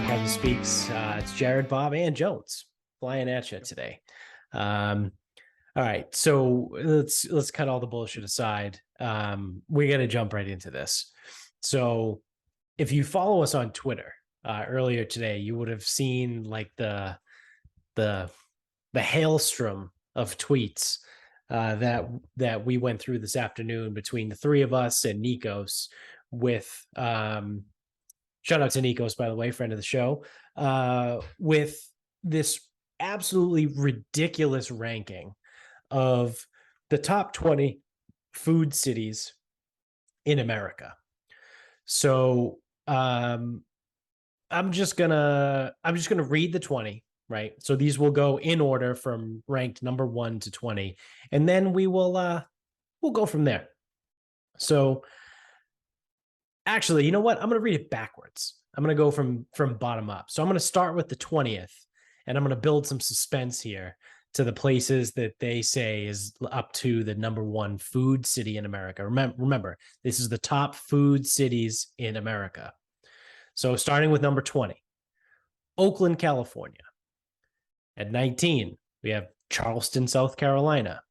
Sarcasm Speaks. It's Jared, Bob, and Jones flying at you today. All right, so let's cut all the bullshit aside. We got to jump right into this. So, if you follow us on Twitter earlier today, you would have seen like the hailstrom of tweets that we went through this afternoon between the three of us and Nikos with shout out to Nikos, by the way, friend of the show, with this absolutely ridiculous ranking of the top 20 food cities in America. So I'm just gonna read the 20, right? So these will go in order from ranked number 1 to 20, and then we'll go from there. So actually, you know what? I'm going to read it backwards. I'm going to go from bottom up. So I'm going to start with the 20th, and I'm going to build some suspense here to the places that they say is up to the number 1 food city in America. Remember, this is the top food cities in America. So starting with number 20, Oakland, California. At 19, we have Charleston, South Carolina.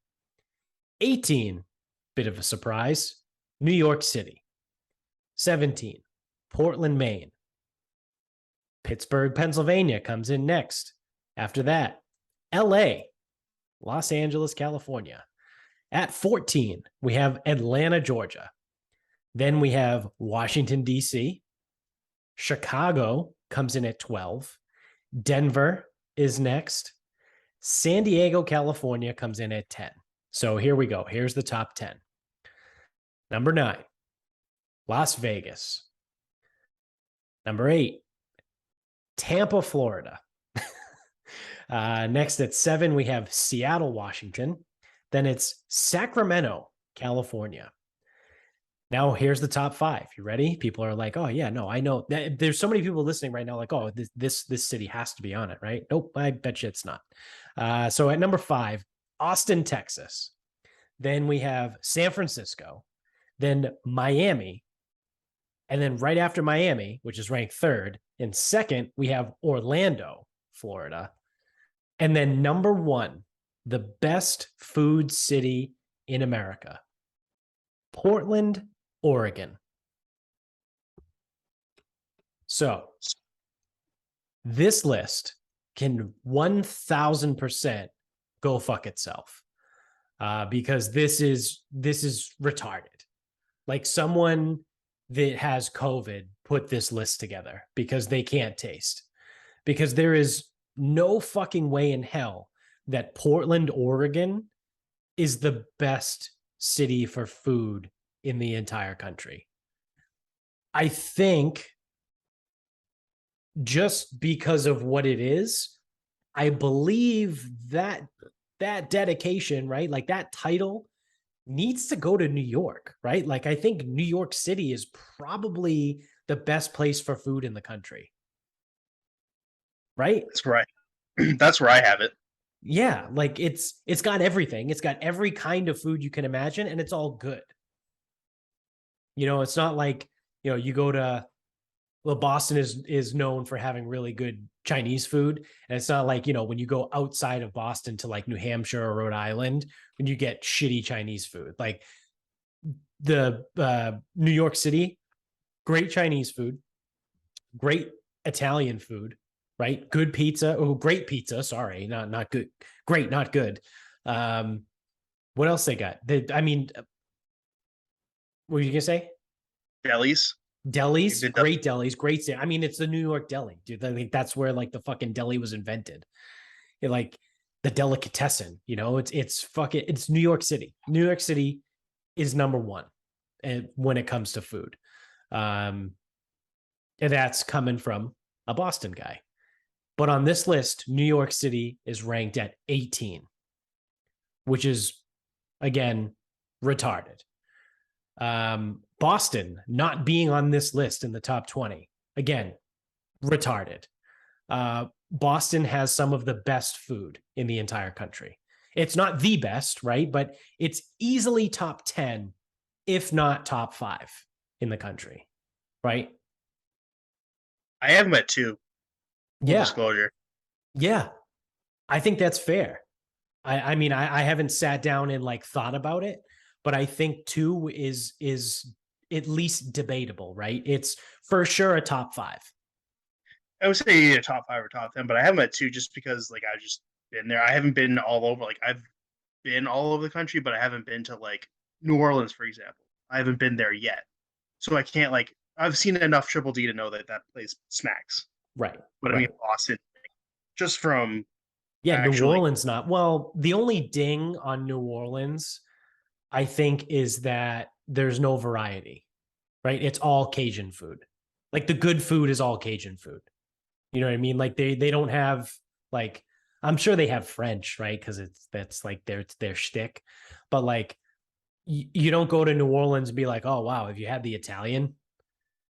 18, bit of a surprise, New York City. 17, Portland, Maine. Pittsburgh, Pennsylvania comes in next. After that, LA, Los Angeles, California. At 14, we have Atlanta, Georgia. Then we have Washington, D.C. Chicago comes in at 12. Denver is next. San Diego, California comes in at 10. So here we go. Here's the top 10. Number 9. Las Vegas. Number 8, Tampa, Florida. Next at 7, we have Seattle, Washington. Then it's Sacramento, California. Now here's the top 5. You ready? People are like, oh yeah, no, I know. There's so many people listening right now like, oh, this city has to be on it, right? Nope, I bet you it's not. So at number 5, Austin, Texas. Then we have San Francisco. Then Miami. And then right after Miami, which is ranked 3rd, in 2nd, we have Orlando, Florida. And then number 1, the best food city in America, Portland, Oregon. So this list can 1000% go fuck itself because this is retarded. Like someone that has COVID put this list together because they can't taste. Because there is no fucking way in hell that Portland, Oregon is the best city for food in the entire country. I think just because of what it is, I believe that dedication, right? Like that title needs to go to New York, right? Like I think New York City is probably the best place for food in the country. Right? That's right. That's where I have it. Yeah, like it's got everything. It's got every kind of food you can imagine, and it's all good. You know, it's not like, you know, you go to, well, Boston is known for having really good Chinese food. And it's not like, you know, when you go outside of Boston to like New Hampshire or Rhode Island, when you get shitty Chinese food. Like the New York City, great Chinese food, great Italian food, right? Good pizza. Oh, great pizza. Sorry, not good. Great, not good. What else they got? I mean, what were you gonna say? Delis. Great delis, great. I mean, it's the New York deli, dude. I think that's where like the fucking deli was invented. Like the delicatessen, you know, it's New York City. New York City is number 1 when it comes to food. And that's coming from a Boston guy. But on this list, New York City is ranked at 18, which is, again, retarded. Boston not being on this list in the top 20, again, retarded. Boston has some of the best food in the entire country. It's not the best, right? But it's easily top 10, if not top 5 in the country, right? I have them at 2. Full Yeah. disclosure. Yeah. I think that's fair. I mean, I haven't sat down and like thought about it, but I think two is at least debatable, right? It's for sure a top five. I would say either top 5 or top 10, but I have them at 2 just because like I've just been there. I haven't been all over. Like I've been all over the country, but I haven't been to like New Orleans, for example. I haven't been there yet, so I can't like. I've seen enough Triple D to know that that place smacks. Right. But I mean Right. Boston, just from Yeah, New actually, Orleans not. Well, the only ding on New Orleans, I think, is that there's no variety, right? It's all Cajun food. Like the good food is all Cajun food. You know what I mean? Like they don't have like I'm sure they have French, right? Because that's like their shtick. But like you don't go to New Orleans and be like, oh wow, have you had the Italian?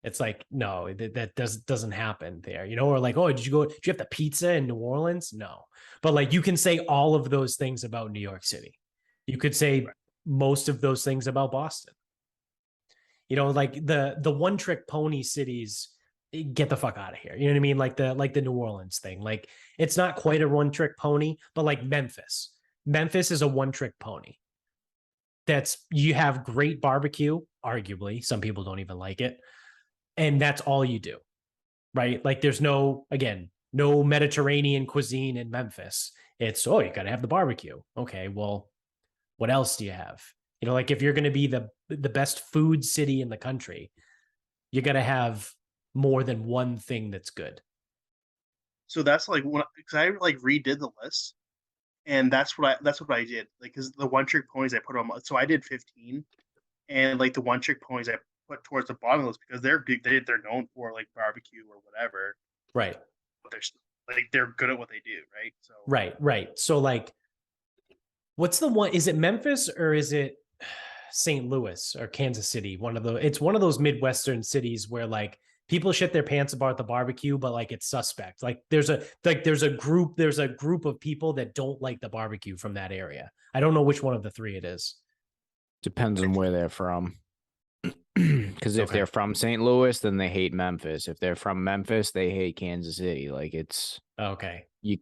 It's like no, that doesn't happen there, you know. Or like, oh, did you have the pizza in New Orleans? No, but like you can say all of those things about New York City. You could say most of those things about Boston. You know, like the one trick pony cities, get the fuck out of here. You know what I mean? Like the New Orleans thing. Like it's not quite a one trick pony, but like Memphis. Memphis is a one trick pony. That's you have great barbecue, arguably. Some people don't even like it. And that's all you do. Right? Like there's no, again, no Mediterranean cuisine in Memphis. It's oh, you gotta have the barbecue. Okay, well, what else do you have? You know, like if you're gonna be the best food city in the country, you gotta have more than one thing that's good. so that's like when because I like redid the list, and that's what I did. Like because the one trick ponies I put on, so I did 15, and like the one trick ponies I put towards the bottom of the list because they're good. They're known for like barbecue or whatever. Right. But they're good at what they do, right? So Right. Right. So like what's the one? Is it Memphis or is it St. Louis or Kansas City? It's one of those Midwestern cities where like people shit their pants about the barbecue, but like it's suspect. Like there's a group of people that don't like the barbecue from that area. I don't know which one of the three it is. Depends on where they're from. Because if Okay. they're from St. Louis, then they hate Memphis. If they're from Memphis, they hate Kansas City. Like it's Okay. you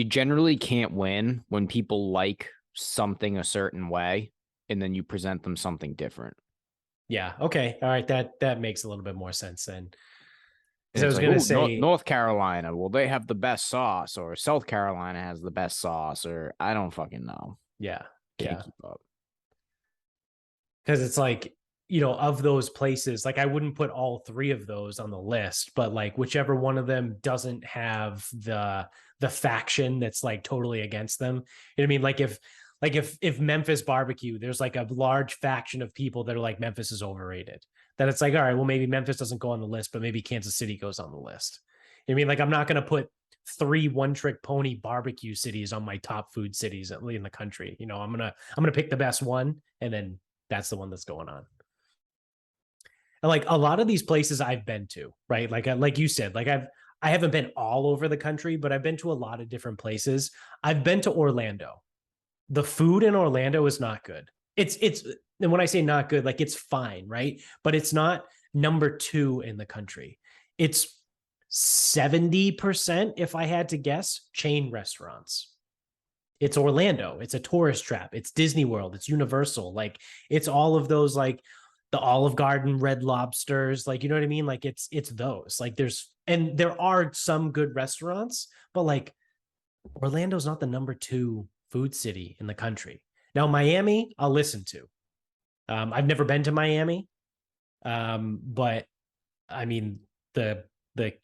generally can't win when people like something a certain way and then you present them something different. Yeah. Okay. All right. That makes a little bit more sense then. And I it's was like, gonna oh, say, North Carolina, well, they have the best sauce, or South Carolina has the best sauce, or I don't fucking know. yeah, Can't yeah, keep up. because it's like of those places, like I wouldn't put all three of those on the list, but like whichever one of them doesn't have the faction that's like totally against them. You know what I mean? Like if Memphis barbecue, there's like a large faction of people that are like Memphis is overrated. Then it's like, all right, well maybe Memphis doesn't go on the list, but maybe Kansas City goes on the list. You know what I mean? Like I'm not going to put three one trick pony barbecue cities on my top food cities in the country. I'm gonna pick the best one, and then that's the one that's going on. And like a lot of these places I've been to, right? Like you said, like I haven't been all over the country, but I've been to a lot of different places. I've been to Orlando. The food in Orlando is not good. It's and when I say not good, like it's fine, right? But it's not number 2 in the country. It's 70%, if I had to guess, chain restaurants. It's Orlando. It's a tourist trap. It's Disney World. It's Universal. Like it's all of those, like the Olive Garden, Red Lobsters. Like, you know what I mean? Like it's those. Like there are some good restaurants, but like Orlando's not the number 2 food city in the country. Now, Miami, I'll listen to. I've never been to Miami, but I mean the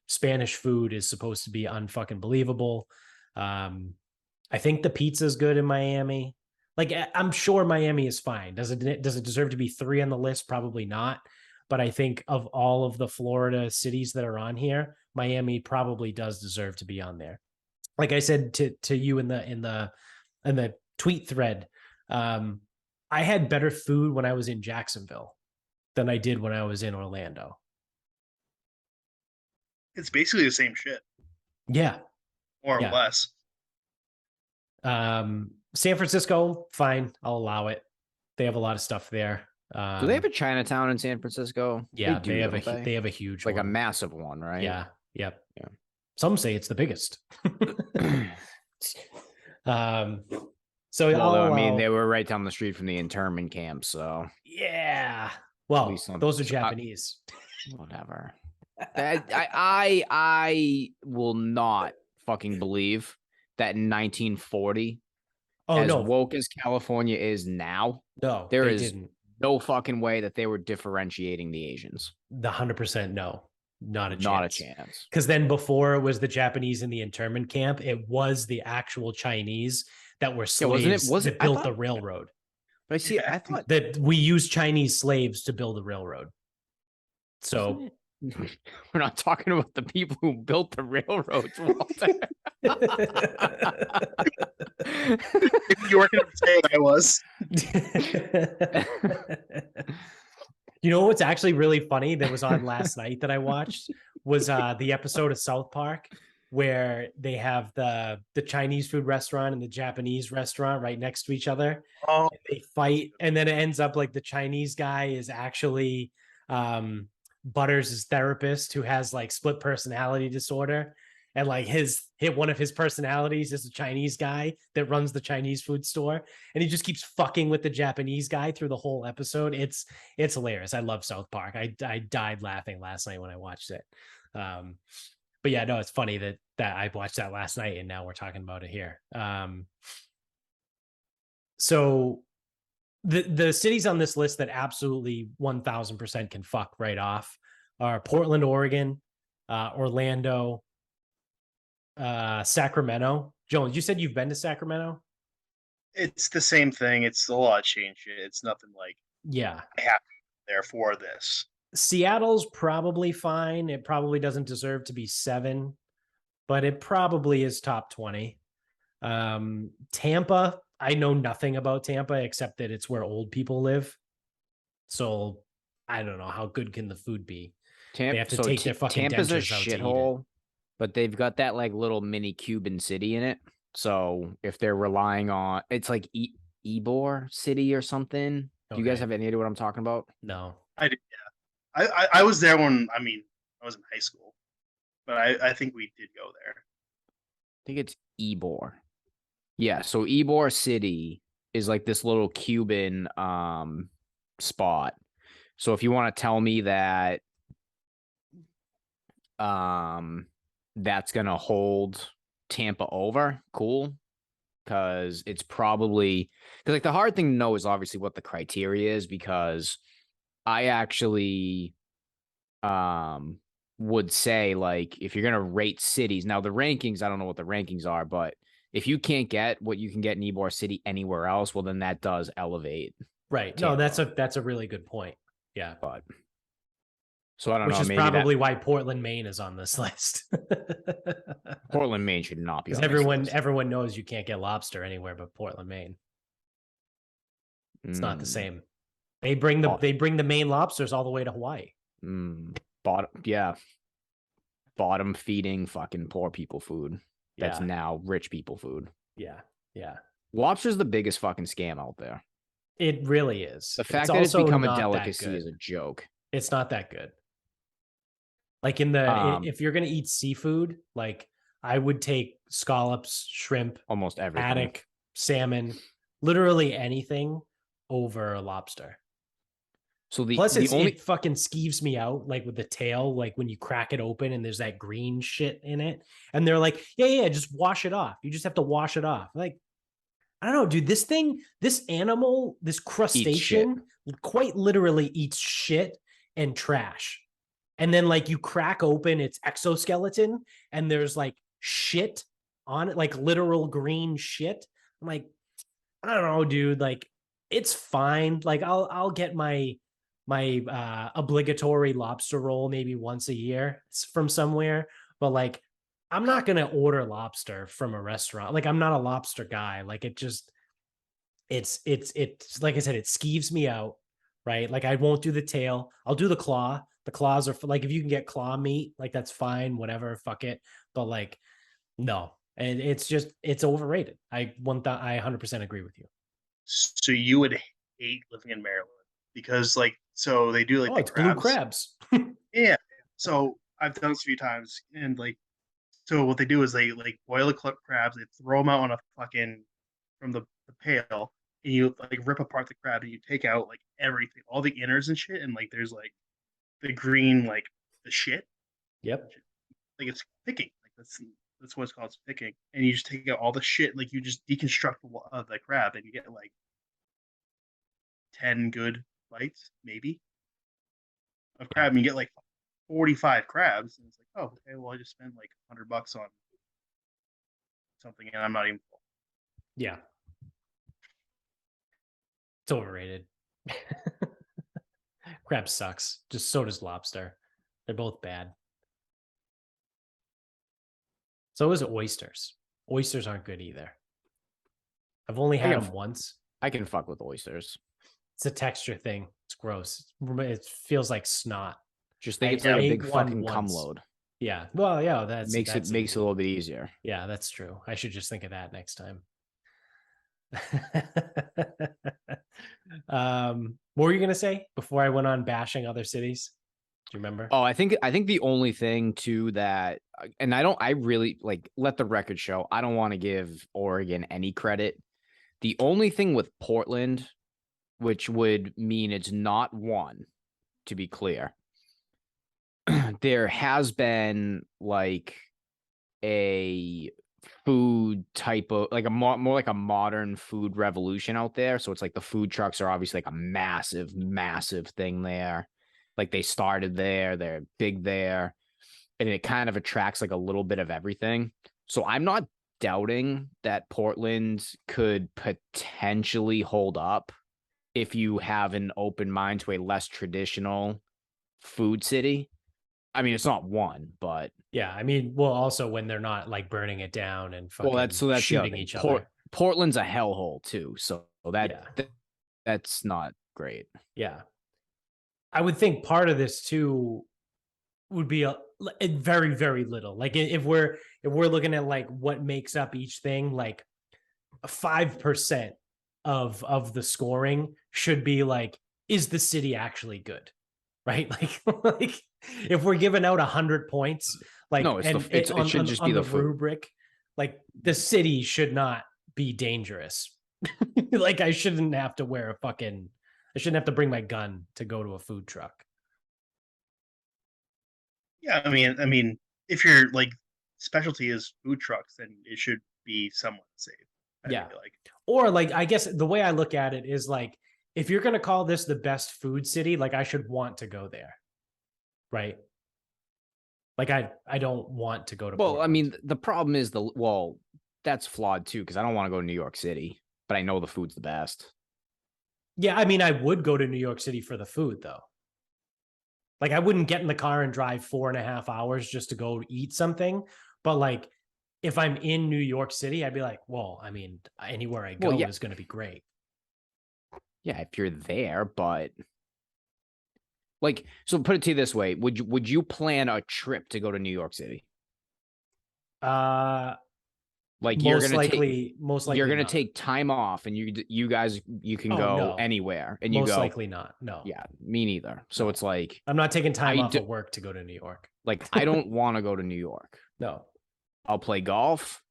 Spanish food is supposed to be unfucking believable. I think the pizza is good in Miami. Like I'm sure Miami is fine. Does it deserve to be 3 on the list? Probably not. But I think of all of the Florida cities that are on here, Miami probably does deserve to be on there. Like I said to you in the tweet thread, I had better food when I was in Jacksonville than I did when I was in Orlando. it's basically the same shit, Yeah. more or Yeah. less. San Francisco, fine. I'll allow it. They have a lot of stuff there. Do they have a Chinatown in San Francisco? Yeah, they do, they have a huge like one. a massive one, right? Yeah. Yep. Yeah. Some say it's the biggest. So Although, I mean, I'll, they were right down the street from the internment camp, so yeah. at Well, least those are so I- Japanese. whatever. I will not fucking believe that in 1940, Oh as no, woke as California is now, no, there they is didn't. no fucking way that they were differentiating the Asians. The 100% no, not a Not a chance. chance. Because then before it was the Japanese in the internment camp, it was the actual Chinese that were Yeah, wasn't it? slaves Was that it? built the railroad. But I see. Yeah. I thought That we used Chinese slaves to build the railroad. So we're not talking about the people who built the railroads, Walter. If you were going to say I was. You know what's actually really funny that was on last night that I watched was the episode of South Park where they have the Chinese food restaurant and the Japanese restaurant right next to each other. Oh, They fight, and then it ends up like the Chinese guy is actually Butters' therapist who has like split personality disorder. And like one of his personalities is a Chinese guy that runs the Chinese food store, and he just keeps fucking with the Japanese guy through the whole episode. It's hilarious. I love South Park. I died laughing last night when I watched it. But yeah, no, it's funny that I watched that last night, and now we're talking about it here. So the cities on this list that absolutely 1000% can fuck right off are Portland, Oregon, Orlando, Sacramento. Jones, you said you've been to Sacramento? it's the same thing. It's a lot of change. It's nothing like Yeah. I have to be there for this. Seattle's probably fine. It probably doesn't deserve to be 7, but it probably is top 20. Tampa, I know nothing about Tampa except that it's where old people live. So I don't know how good can the food be. They have to take their fucking Tampa's a dentures out to eat it. shithole, but they've got that like little mini Cuban city in it. So if they're relying on, it's like Ybor City or something. Do you guys Okay. have any idea what I'm talking about? No. I did, yeah. I was there when I was in high school, but I think we did go there. I think it's Ybor. Yeah, so Ybor City is like this little Cuban spot. So if you want to tell me that that's gonna hold Tampa over, cool. Because it's probably because like the hard thing to know is obviously what the criteria is, because I actually would say like if you're gonna rate cities, now the rankings, I don't know what the rankings are, but if you can't get what you can get in Ybor City anywhere else, well then that does elevate. Right. Tampa. No, that's a really good point. Yeah. But so I don't Which know. is Maybe probably why Portland, Maine is on this list. Portland, Maine should not be on Because this list. everyone knows you can't get lobster anywhere but Portland, Maine. It's not the Mm, same. They bring the Maine lobsters all the way to Hawaii. Bottom feeding fucking poor people food. That's Yeah. now rich people food. Yeah. Yeah. Lobster's the biggest fucking scam out there. It really is. The fact that it's also become a not that delicacy is good. a joke. It's not that good. Like if you're gonna eat seafood, like I would take scallops, shrimp, Almost everything. haddock, salmon, literally anything over a lobster. So Plus, the only it fucking skeeves me out, like with the tail, like when you crack it open and there's that green shit in it, and they're like, yeah, just wash it off. You just have to wash it off. Like, I don't know, dude. This animal, this crustacean, quite literally eats shit and trash. And then like you crack open its exoskeleton and there's like shit on it, like literal green shit. I'm like, I don't know, dude. Like, it's fine. Like, I'll get my obligatory lobster roll maybe once a year from somewhere, but like I'm not gonna order lobster from a restaurant. Like, I'm not a lobster guy. Like, it's like I said, it skeeves me out, right? Like, I won't do the tail. I'll do the claw. The claws are like, if you can get claw meat, like that's fine, whatever, fuck it. But like, no, and it's overrated. I 100% agree with you. So you would hate living in Maryland because so they do like Oh, the it's crabs. blue crabs. Yeah. So I've done this a few times, and like, so what they do is they like boil the crabs, they throw them out on a fucking from the pail, and you like rip apart the crab, and you take out like everything, all the innards and shit, and like there's like the green like the shit, Yep. like it's picking, like that's what it's called, it's picking, and you just take out all the shit, like you just deconstruct the crab, and you get like 10 good bites, maybe, of crab, and you get like 45 crabs, and it's like, oh, okay, well, I just spent like $100 on something, and I'm not even full. Yeah. It's overrated. Crab sucks. Just so does lobster. They're both bad. So is oysters. Oysters aren't good either. I've only had them once. I can fuck with oysters. It's a texture thing. It's gross. It feels like snot. Just think it's I like a ate big one fucking cum once. load. Yeah. Well, yeah, that makes it a little bit easier. Yeah, that's true. I should just think of that next time. What were you gonna say before I went on bashing other cities? Do you remember? Oh, I think the only thing too that, and I really like, let the record show, I don't want to give Oregon any credit. The only thing with Portland, which would mean it's not one, to be clear, there has been like a food type of like a more like a modern food revolution out there. So it's like the food trucks are obviously like a massive thing there. Like they started there, they're big there, and it kind of attracts like a little bit of everything. So I'm not doubting that Portland could potentially hold up if you have an open mind to a less traditional food city. I mean, it's not one, but yeah, I mean, well, also when they're not like burning it down and fucking that's shooting each other. Portland's a hellhole too, so that's not great. Yeah, I would think part of this too would be a very, very little. Like if we're looking at like what makes up each thing, like 5% of the scoring should be like, is the city actually good? Right? Like if we're giving out 100 points, like no, it should just be the rubric, like the city should not be dangerous. Like I shouldn't have to bring my gun to go to a food truck. Yeah, I mean, if your like specialty is food trucks, then it should be somewhat safe. Yeah. Or like, I guess the way I look at it is like, if you're going to call this the best food city, like I should want to go there. Right. Like I don't want to go to Well, Portland. I mean, the problem is that's flawed too, because I don't want to go to New York City, but I know the food's the best. Yeah, I mean, I would go to New York City for the food though. Like I wouldn't get in the car and drive 4.5 hours just to go eat something. But like if I'm in New York City, I'd be like, well, I mean, anywhere I go is going to be great. Yeah, if you're there, but like, so put it to you this way: would you plan a trip to go to New York City? Like most likely you're gonna not. take time off, and you guys can go anywhere, and most likely not. No. Yeah, me neither. So it's like I'm not taking time off of work to go to New York. Like I don't want to go to New York. No. I'll play golf,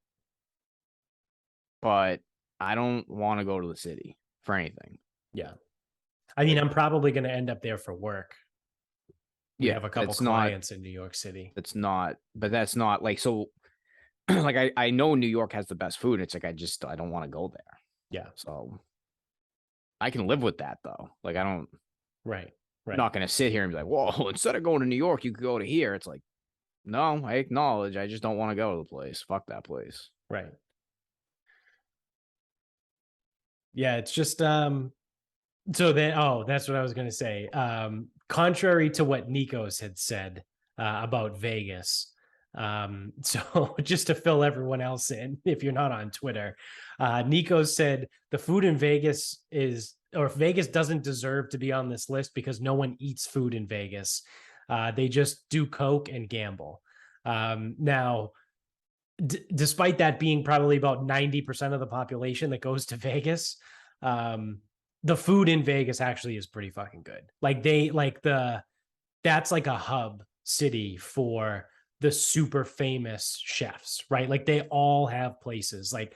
but I don't want to go to the city for anything. Yeah. I mean, I'm probably going to end up there for work. We have a couple clients in New York City. That's not like, so like I know New York has the best food. It's like I don't want to go there. Yeah. So I can live with that though. Like I don't Right. I'm not gonna sit here and be like, whoa, instead of going to New York, you could go to here. It's like, no, I acknowledge I just don't want to go to the place. Fuck that place. Right. Yeah, it's just so then that's what I was gonna say. Contrary to what Nikos had said about Vegas. So just to fill everyone else in, if you're not on Twitter, Nikos said the food in Vegas Vegas doesn't deserve to be on this list because no one eats food in Vegas. They just do coke and gamble. Now, despite that being probably about 90% of the population that goes to Vegas, the food in Vegas actually is pretty fucking good. Like that's like a hub city for the super famous chefs, right? Like they all have places like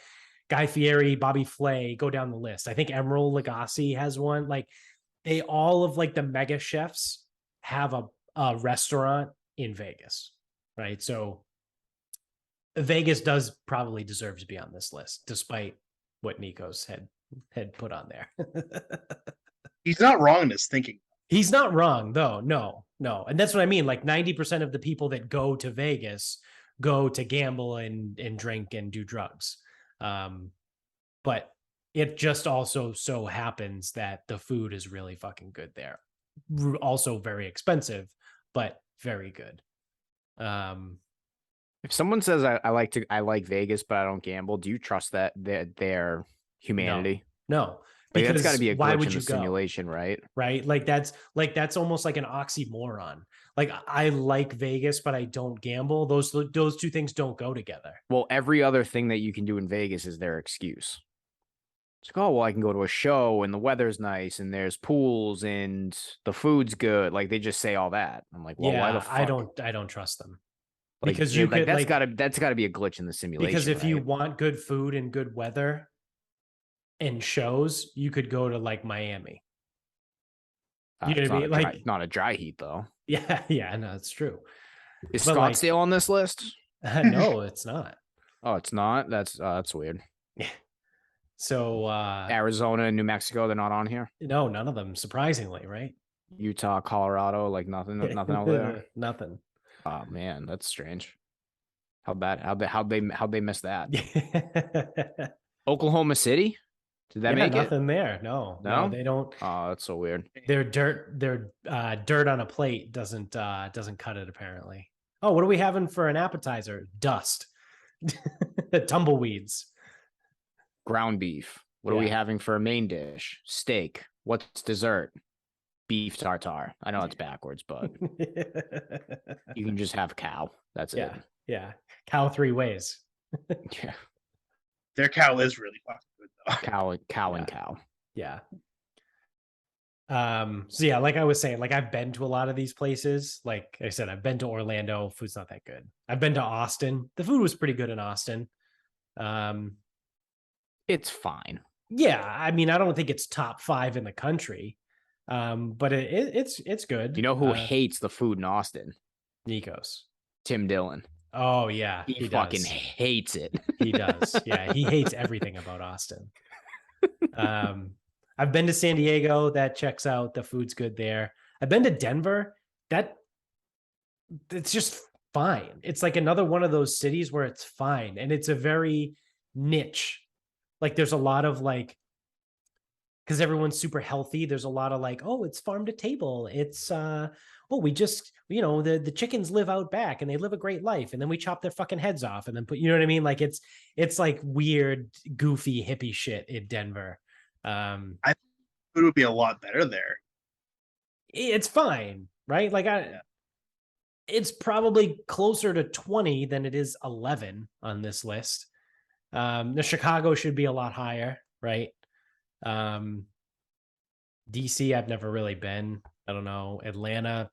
Guy Fieri, Bobby Flay, go down the list. I think Emeril Lagasse has one. Like they all of like the mega chefs have a restaurant in Vegas, right? So Vegas does probably deserve to be on this list, despite what Nikos had put on there. He's not wrong in his thinking. He's not wrong, though. No. And that's what I mean. Like 90% of the people that go to Vegas go to gamble and drink and do drugs. But it just also so happens that the food is really fucking good there. Also very expensive, but very good. If someone says I like Vegas, but I don't gamble, do you trust that their humanity? No. Like that's got to Because be a why glitch would in you the go? simulation, right? Right? Like that's almost like an oxymoron. Like I like Vegas, but I don't gamble. Those two things don't go together. Well, every other thing that you can do in Vegas is their excuse. It's like, oh, well, I can go to a show and the weather's nice and there's pools and the food's good. Like they just say all that. I'm like, well, why the fuck? I don't trust them. Like, Because you could that's gotta be a glitch in the simulation. because if you right? want good food and good weather and shows, you could go to like Miami. You know It's what I mean? Like not a dry heat though. yeah, no, it's true. Is But, like- Scottsdale on this list? No, it's not. Oh, it's not. That's weird. So Arizona and New Mexico, they're not on here. no, none of them, surprisingly, right? Utah, Colorado, like nothing over there. Nothing. Oh man, that's strange. How'd they miss that? Oklahoma City? Did that make nothing it? there. No, they don't. Oh, that's so weird. Their dirt on a plate doesn't cut it apparently. Oh, what are we having for an appetizer? Dust. Tumbleweeds. Ground beef. What are we having for a main dish? Steak. What's dessert? Beef tartare. I know it's backwards, but you can just have cow. That's it. Yeah. Cow 3 ways. Yeah. Their cow is really fucking good though. Cow and cow. Yeah. So yeah, like I was saying, like I've been to a lot of these places. Like I said, I've been to Orlando. Food's not that good. I've been to Austin. The food was pretty good in Austin. It's fine. Yeah, I mean, I don't think it's top 5 in the country. But it's good. You know who hates the food in Austin? Nikos. Tim Dillon. Oh yeah, he fucking hates it. He does. Yeah, he hates everything about Austin. I've been to San Diego. That checks out. The food's good there. I've been to Denver. It's just fine. It's like another one of those cities where it's fine, and it's a very niche. Like there's a lot of like, because everyone's super healthy. There's a lot of like, oh, it's farm to table. It's we just, the chickens live out back and they live a great life, and then we chop their fucking heads off and then put, you know what I mean? Like it's like weird, goofy hippie shit in Denver. I think food would be a lot better there. It's fine, right? Like it's probably closer to 20 than it is 11 on this list. The Chicago should be a lot higher, right? DC, I've never really been. I don't know. Atlanta.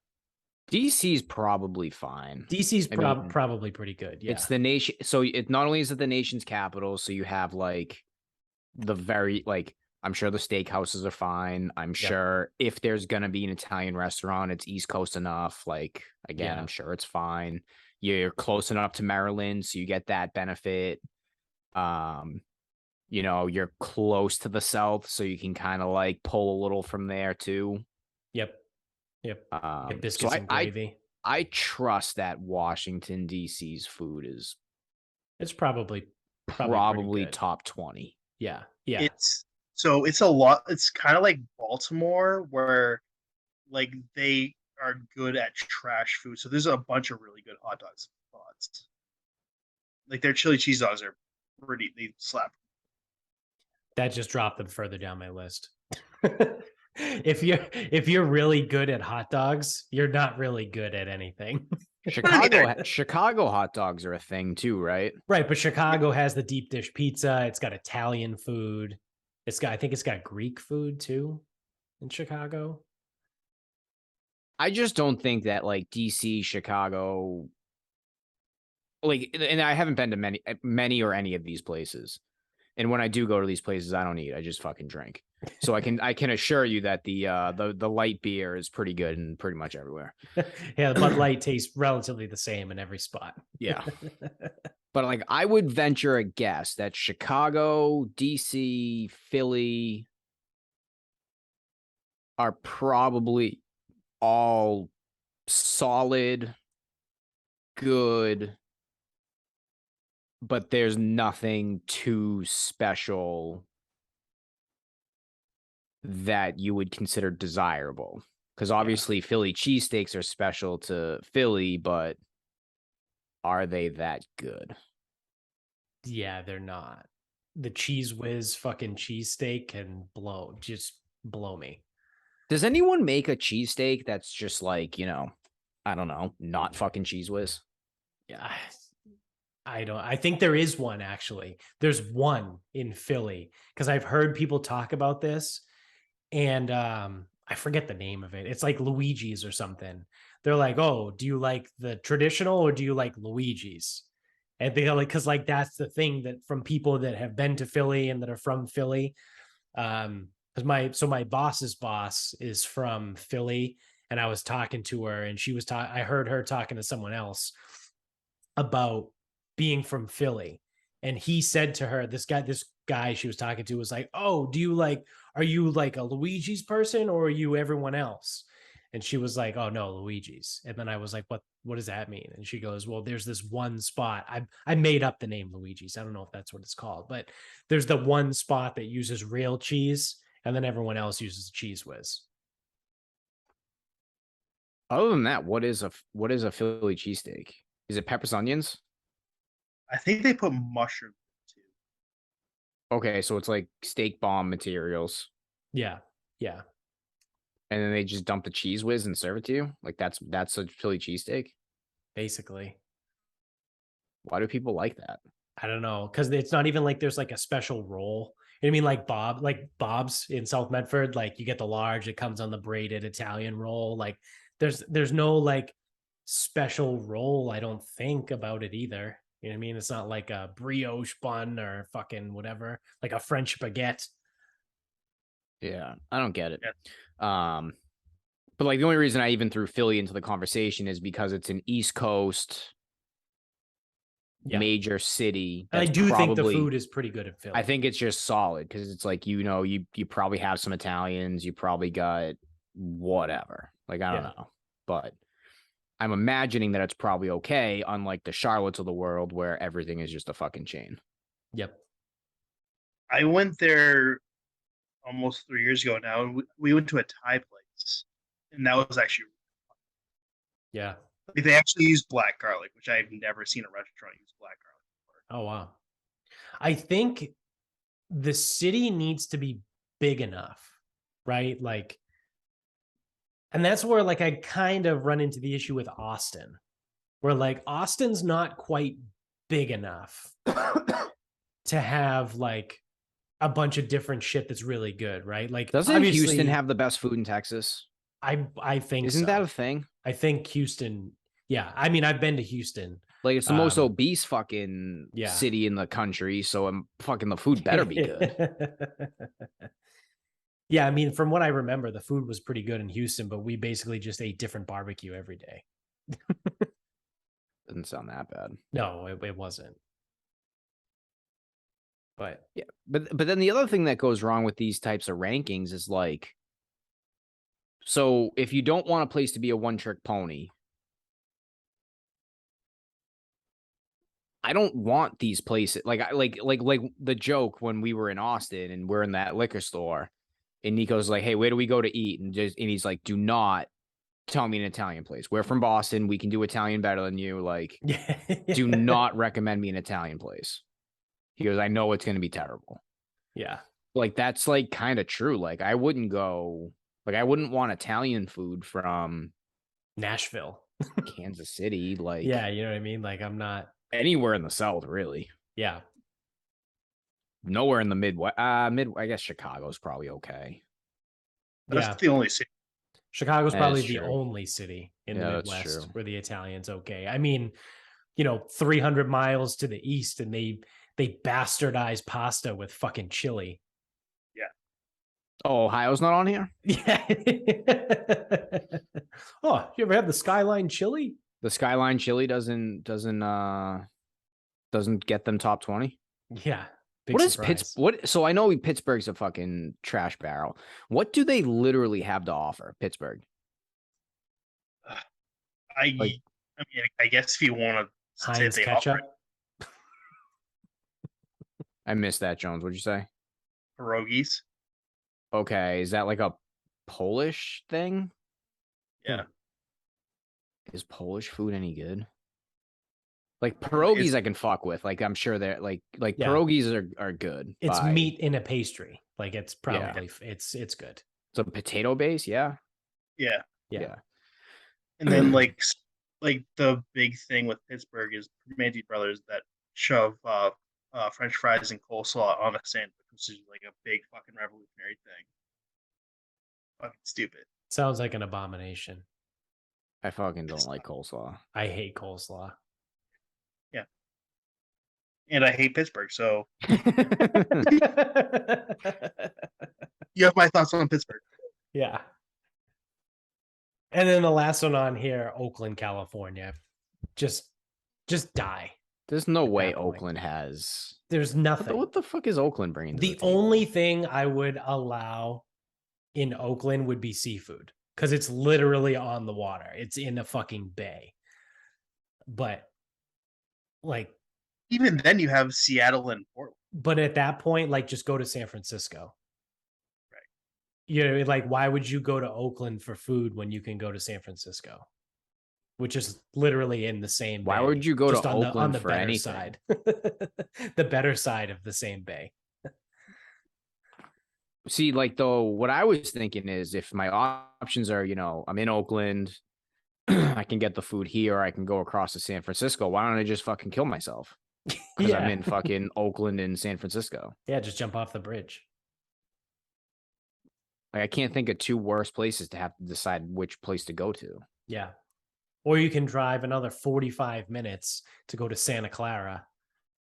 DC's probably fine. DC's probably pretty good. Yeah. It's the nation. So it not only is it the nation's capital, so you have like I'm sure the steakhouses are fine. I'm sure if there's gonna be an Italian restaurant, it's East Coast enough. Like again, I'm sure it's fine. You're close enough to Maryland, so you get that benefit. You're close to the South, so you can kind of like pull a little from there too. Yep. Get biscuits so and gravy. I trust that Washington DC's food is it's probably top 20. Yeah. It's a lot. It's kind of like Baltimore, where like they are good at trash food. So there's a bunch of really good hot dog spots. Like their chili cheese dogs are they slap. That just dropped them further down my list. If you're really good at hot dogs, you're not really good at anything. Chicago hot dogs are a thing too, right? Right, but Chicago has the deep dish pizza. It's got Italian food. I think it's got Greek food too in Chicago. I just don't think that like DC, Chicago, like, and I haven't been to many or any of these places. And when I do go to these places, I don't eat. I just fucking drink. So I can assure you that the light beer is pretty good and pretty much everywhere. Yeah, the Bud Light tastes relatively the same in every spot. Yeah. But like I would venture a guess that Chicago, DC, Philly are probably all solid, good, but there's nothing too special that you would consider desirable. Because obviously Philly cheesesteaks are special to Philly, but are they that good? Yeah, they're not. The Cheese Whiz fucking cheesesteak can just blow me. Does anyone make a cheesesteak that's just like, I don't know, not fucking Cheese Whiz? Yeah, I don't. I think there is one actually. There's one in Philly because I've heard people talk about this, and I forget the name of it. It's like Luigi's or something. They're like, "Oh, do you like the traditional or do you like Luigi's?" And they're like, because like that's the thing that from people that have been to Philly and that are from Philly. Because my boss's boss is from Philly, and I was talking to her, and she was talking. I heard her talking to someone else about being from Philly. And he said to her, this guy she was talking to was like, "Oh, are you like a Luigi's person or are you everyone else?" And she was like, "Oh no, Luigi's." And then I was like, what does that mean? And she goes, "Well, there's this one spot. I made up the name Luigi's. I don't know if that's what it's called, but there's the one spot that uses real cheese, and then everyone else uses Cheese Whiz." Other than that, what is a Philly cheesesteak? Is it peppers, onions? I think they put mushroom too. Okay, so it's like steak bomb materials, Yeah. Yeah. and then they just dump the cheese whiz and serve it to you. Like that's a Philly cheesesteak. Basically. Why do people like that? I don't know, because it's not even like there's like a special roll. You know what I mean, like Bob's in South Medford, like you get the large, it comes on the braided Italian roll. Like there's no like special roll, I don't think, about it either. You know what I mean? It's not like a brioche bun or fucking whatever, like a French baguette. Yeah, I don't get it. Yeah. But like the only reason I even threw Philly into the conversation is because it's an East Coast Yeah. major city. And I That's do think the probably, food is pretty good in Philly. I think it's just solid because it's like, you probably have some Italians, you probably got whatever. Like, I don't know. But I'm imagining that it's probably okay, unlike the Charlottes of the world where everything is just a fucking chain. Yep. I went there almost 3 years ago now, and we went to a Thai place, and that was actually Yeah. like, they actually use black garlic, which I've never seen a restaurant use black garlic before. Oh wow. I think the city needs to be big enough, right? Like, and that's where like I kind of run into the issue with Austin, where like Austin's not quite big enough to have like a bunch of different shit that's really good, right? Like Doesn't obviously Houston have the best food in Texas? I think Isn't so. that a thing? I think Houston, yeah. I mean, I've been to Houston. Like it's the most obese fucking Yeah. city in the country, so I'm fucking the food better be good. Yeah, I mean, from what I remember, the food was pretty good in Houston, but we basically just ate different barbecue every day. Doesn't sound that bad. No, it wasn't. But yeah, but then the other thing that goes wrong with these types of rankings is like, so if you don't want a place to be a one-trick pony, I don't want these places like the joke when we were in Austin and we're in that liquor store and Nico's like, "Hey, where do we go to eat?" And he's like, "Do not tell me an Italian place. We're from Boston. We can do Italian better than you. Like, do not recommend me an Italian place." He goes, "I know it's going to be terrible." Yeah. Like, that's like kind of true. Like, I wouldn't want Italian food from Nashville, Kansas City. Like, yeah, you know what I mean? Like, I'm not anywhere in the South, really. Yeah. Nowhere in the Midwest. I guess Chicago's probably okay. That's the only city. Chicago's That probably is the true. only city in the Yeah, that's Midwest true. where the Italian's okay. I mean, 300 miles to the east, and they bastardize pasta with fucking chili. Oh, Ohio's not on here? Yeah. Oh, you ever had the Skyline chili? The Skyline chili doesn't get them top 20. Yeah. Big What is surprise. What? So I know Pittsburgh's a fucking trash barrel. What do they literally have to offer, Pittsburgh? I Like- I mean, I guess if you want to say Heinz they offer ketchup. I missed that, Jones. What'd you say? pierogies, Okay, is that like a Polish thing? yeah, Is Polish food any good? Like It's- pierogies, I can fuck with. Like I'm sure they're like Yeah. pierogies are good. It's by- meat in a pastry. Like it's probably it's good. It's a potato base, yeah. yeah. Yeah. And then like the big thing with Pittsburgh is Mandy Brothers that shove French fries and coleslaw on a sandwich, which is like a big fucking revolutionary thing. Fucking stupid. Sounds like an abomination. I fucking don't like coleslaw. I hate coleslaw. And I hate Pittsburgh, so Yeah. you have my thoughts on Pittsburgh. And then the last one on here, Oakland, California. Just die. There's no way that point. Oakland has. There's nothing. What the fuck is Oakland bringing? To The table? only thing I would allow in Oakland would be seafood because it's literally on the water. It's in a fucking bay. But like, Even then, you have Seattle and Portland. but at that point, like, just go to San Francisco. Right. Like, why would you go to Oakland for food when you can go to San Francisco, which is literally in the same Why bay, would you go to just on Oakland the for better anything? side, the better side of the same bay. See, like though, what I was thinking is if my options are, I'm in Oakland, I can get the food here, or I can go across to San Francisco. Why don't I just fucking kill myself? Because I'm in fucking Oakland and San Francisco. Yeah, just jump off the bridge. Like I can't think of two worse places to have to decide which place to go to. Yeah. Or you can drive another 45 minutes to go to Santa Clara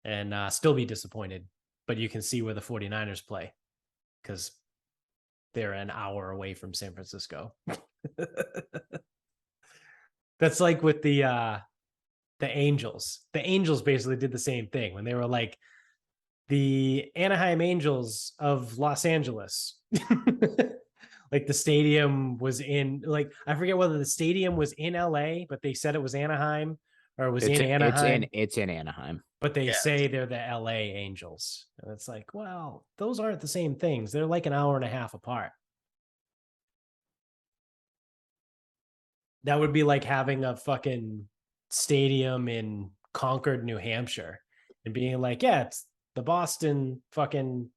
and still be disappointed, but you can see where the 49ers play because they're an hour away from San Francisco. That's like with the Angels. The Angels basically did the same thing when they were like the Anaheim Angels of Los Angeles. Like the stadium was in, like, I forget whether the stadium was in LA, but they said it was Anaheim, or it was in Anaheim. It's in Anaheim. But they say they're the LA Angels. And it's like, well, those aren't the same things. They're like an hour and a half apart. That would be like having a fucking stadium in Concord, New Hampshire, and being like, yeah, it's the Boston fucking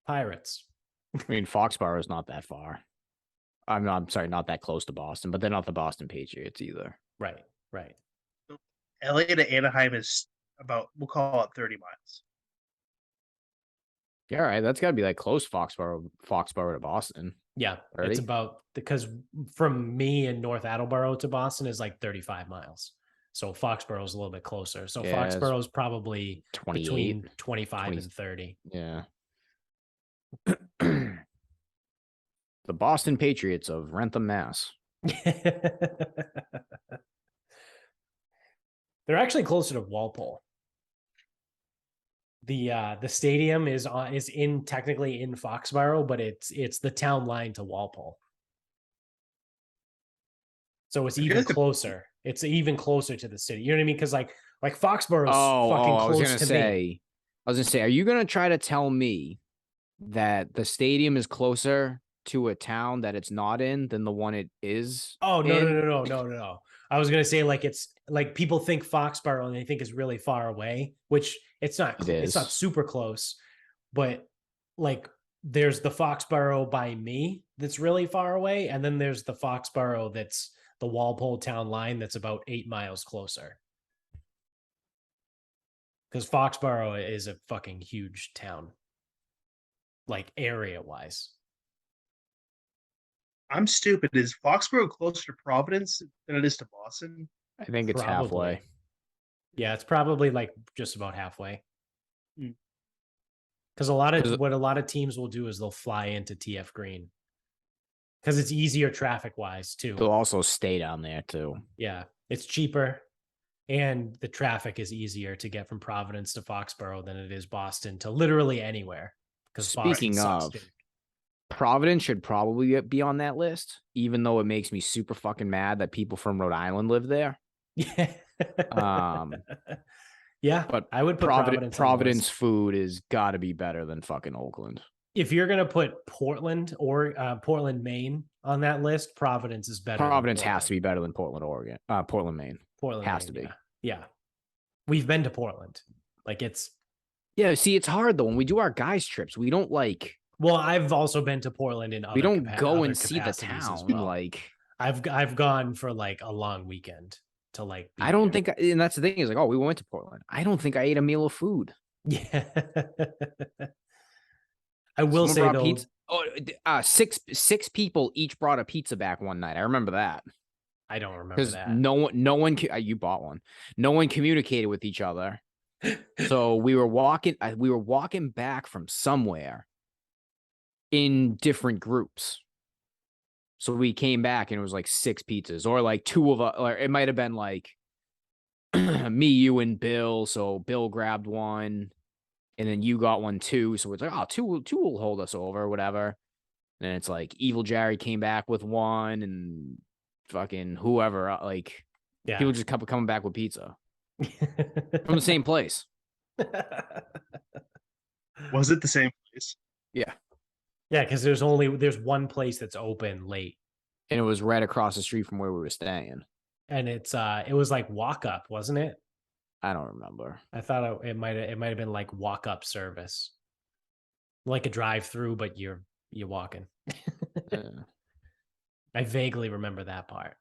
Pirates. I mean, Foxborough is not that far. I'm sorry, not that close to Boston, but they're not the Boston Patriots either. Right. LA to Anaheim is about, we'll call it 30 miles. Yeah, all right. That's got to be like close Foxborough to Boston. Yeah, 30? it's about, because from me in North Attleboro to Boston is like 35 miles. So Foxborough is a little bit closer. So Yeah, it's Foxborough is probably 28. between 25 20. and 30. Yeah. The Boston Patriots of Rentham, Mass. They're actually closer to Walpole. The stadium is technically in Foxborough, but it's the town line to Walpole. So it's even closer. It's even closer to the city. You know what I mean? Because like Foxborough is fucking close to me. I was gonna say, are you gonna try to tell me that the stadium is closer to a town that it's not in than the one it is? Oh, no, in? no. I was gonna say, like, it's like people think Foxborough and they think it's really far away, which it's not. It's not super close, but like there's the Foxborough by me that's really far away, and then there's the Foxborough that's the Walpole town line that's about 8 miles closer. Because Foxborough is a fucking huge town, like area wise. I'm stupid. Is Foxborough closer to Providence than it is to Boston? I think it's Probably. halfway. Yeah, it's probably like just about halfway. Hmm. Because a lot of teams will do is they'll fly into TF Green because it's easier traffic wise too. They'll also stay down there too. Yeah, it's cheaper, and the traffic is easier to get from Providence to Foxborough than it is Boston to literally anywhere. Because Speaking of, Providence should probably be on that list, even though it makes me super fucking mad that people from Rhode Island live there. Yeah. Um, yeah, but I would put Providence food is got to be better than fucking Oakland. If you're gonna put Portland or Portland, Maine on that list, Providence is better. Providence has to be better than Portland, Maine. Portland has Maine, to be. Yeah. We've been to Portland. Like it's. Yeah, see, it's hard though when we do our guys trips. We don't like. Well, I've also been to Portland in other. We don't go and see the town. Well. Like I've gone for like a long weekend to like. I don't think, and that's the thing is like, oh, we went to Portland. I don't think I ate a meal of food. Yeah. I will say though, pizza. Oh, six people each brought a pizza back one night. I remember that. I don't remember that. No one, you bought one. No one communicated with each other. So we were walking back from somewhere in different groups. So we came back and it was like 6 pizzas, or like 2 of us, or it might have been like me, you, and Bill. So Bill grabbed one. And then you got one too. So it's like, oh, two will hold us over, or whatever. And it's like Evil Jerry came back with one, and fucking whoever, like, yeah, people just kept coming back with pizza from the same place. Was it the same place? Yeah. Yeah, because there's one place that's open late. And it was right across the street from where we were staying. And it was like walk up, wasn't it? I don't remember. I thought it might have been like walk up service, like a drive through, but you're walking. I vaguely remember that part.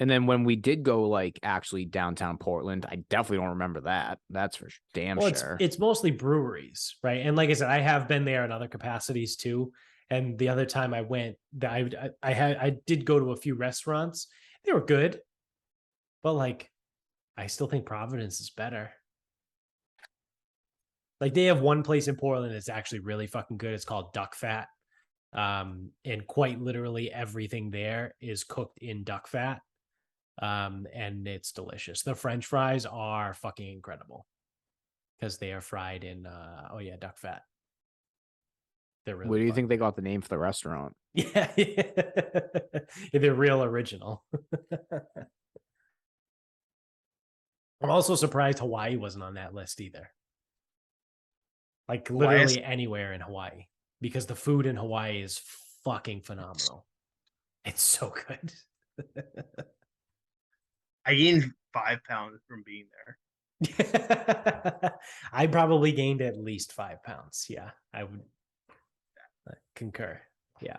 And then when we did go like actually downtown Portland, I definitely don't remember that. That's for damn sure. It's mostly breweries, right? And like I said, I have been there in other capacities too. And the other time I went, I did go to a few restaurants. They were good, but like, I still think Providence is better. Like they have one place in Portland that's actually really fucking good. It's called Duck Fat. And quite literally everything there is cooked in duck fat. And it's delicious. The French fries are fucking incredible because they are fried in duck fat. They're really. Where do you think they got the name for the restaurant? Yeah, they're real original. I'm also surprised Hawaii wasn't on that list either. Like literally anywhere in Hawaii, because the food in Hawaii is fucking phenomenal. It's so good. I gained 5 pounds from being there. I probably gained at least 5 pounds. Yeah, I would concur. Yeah.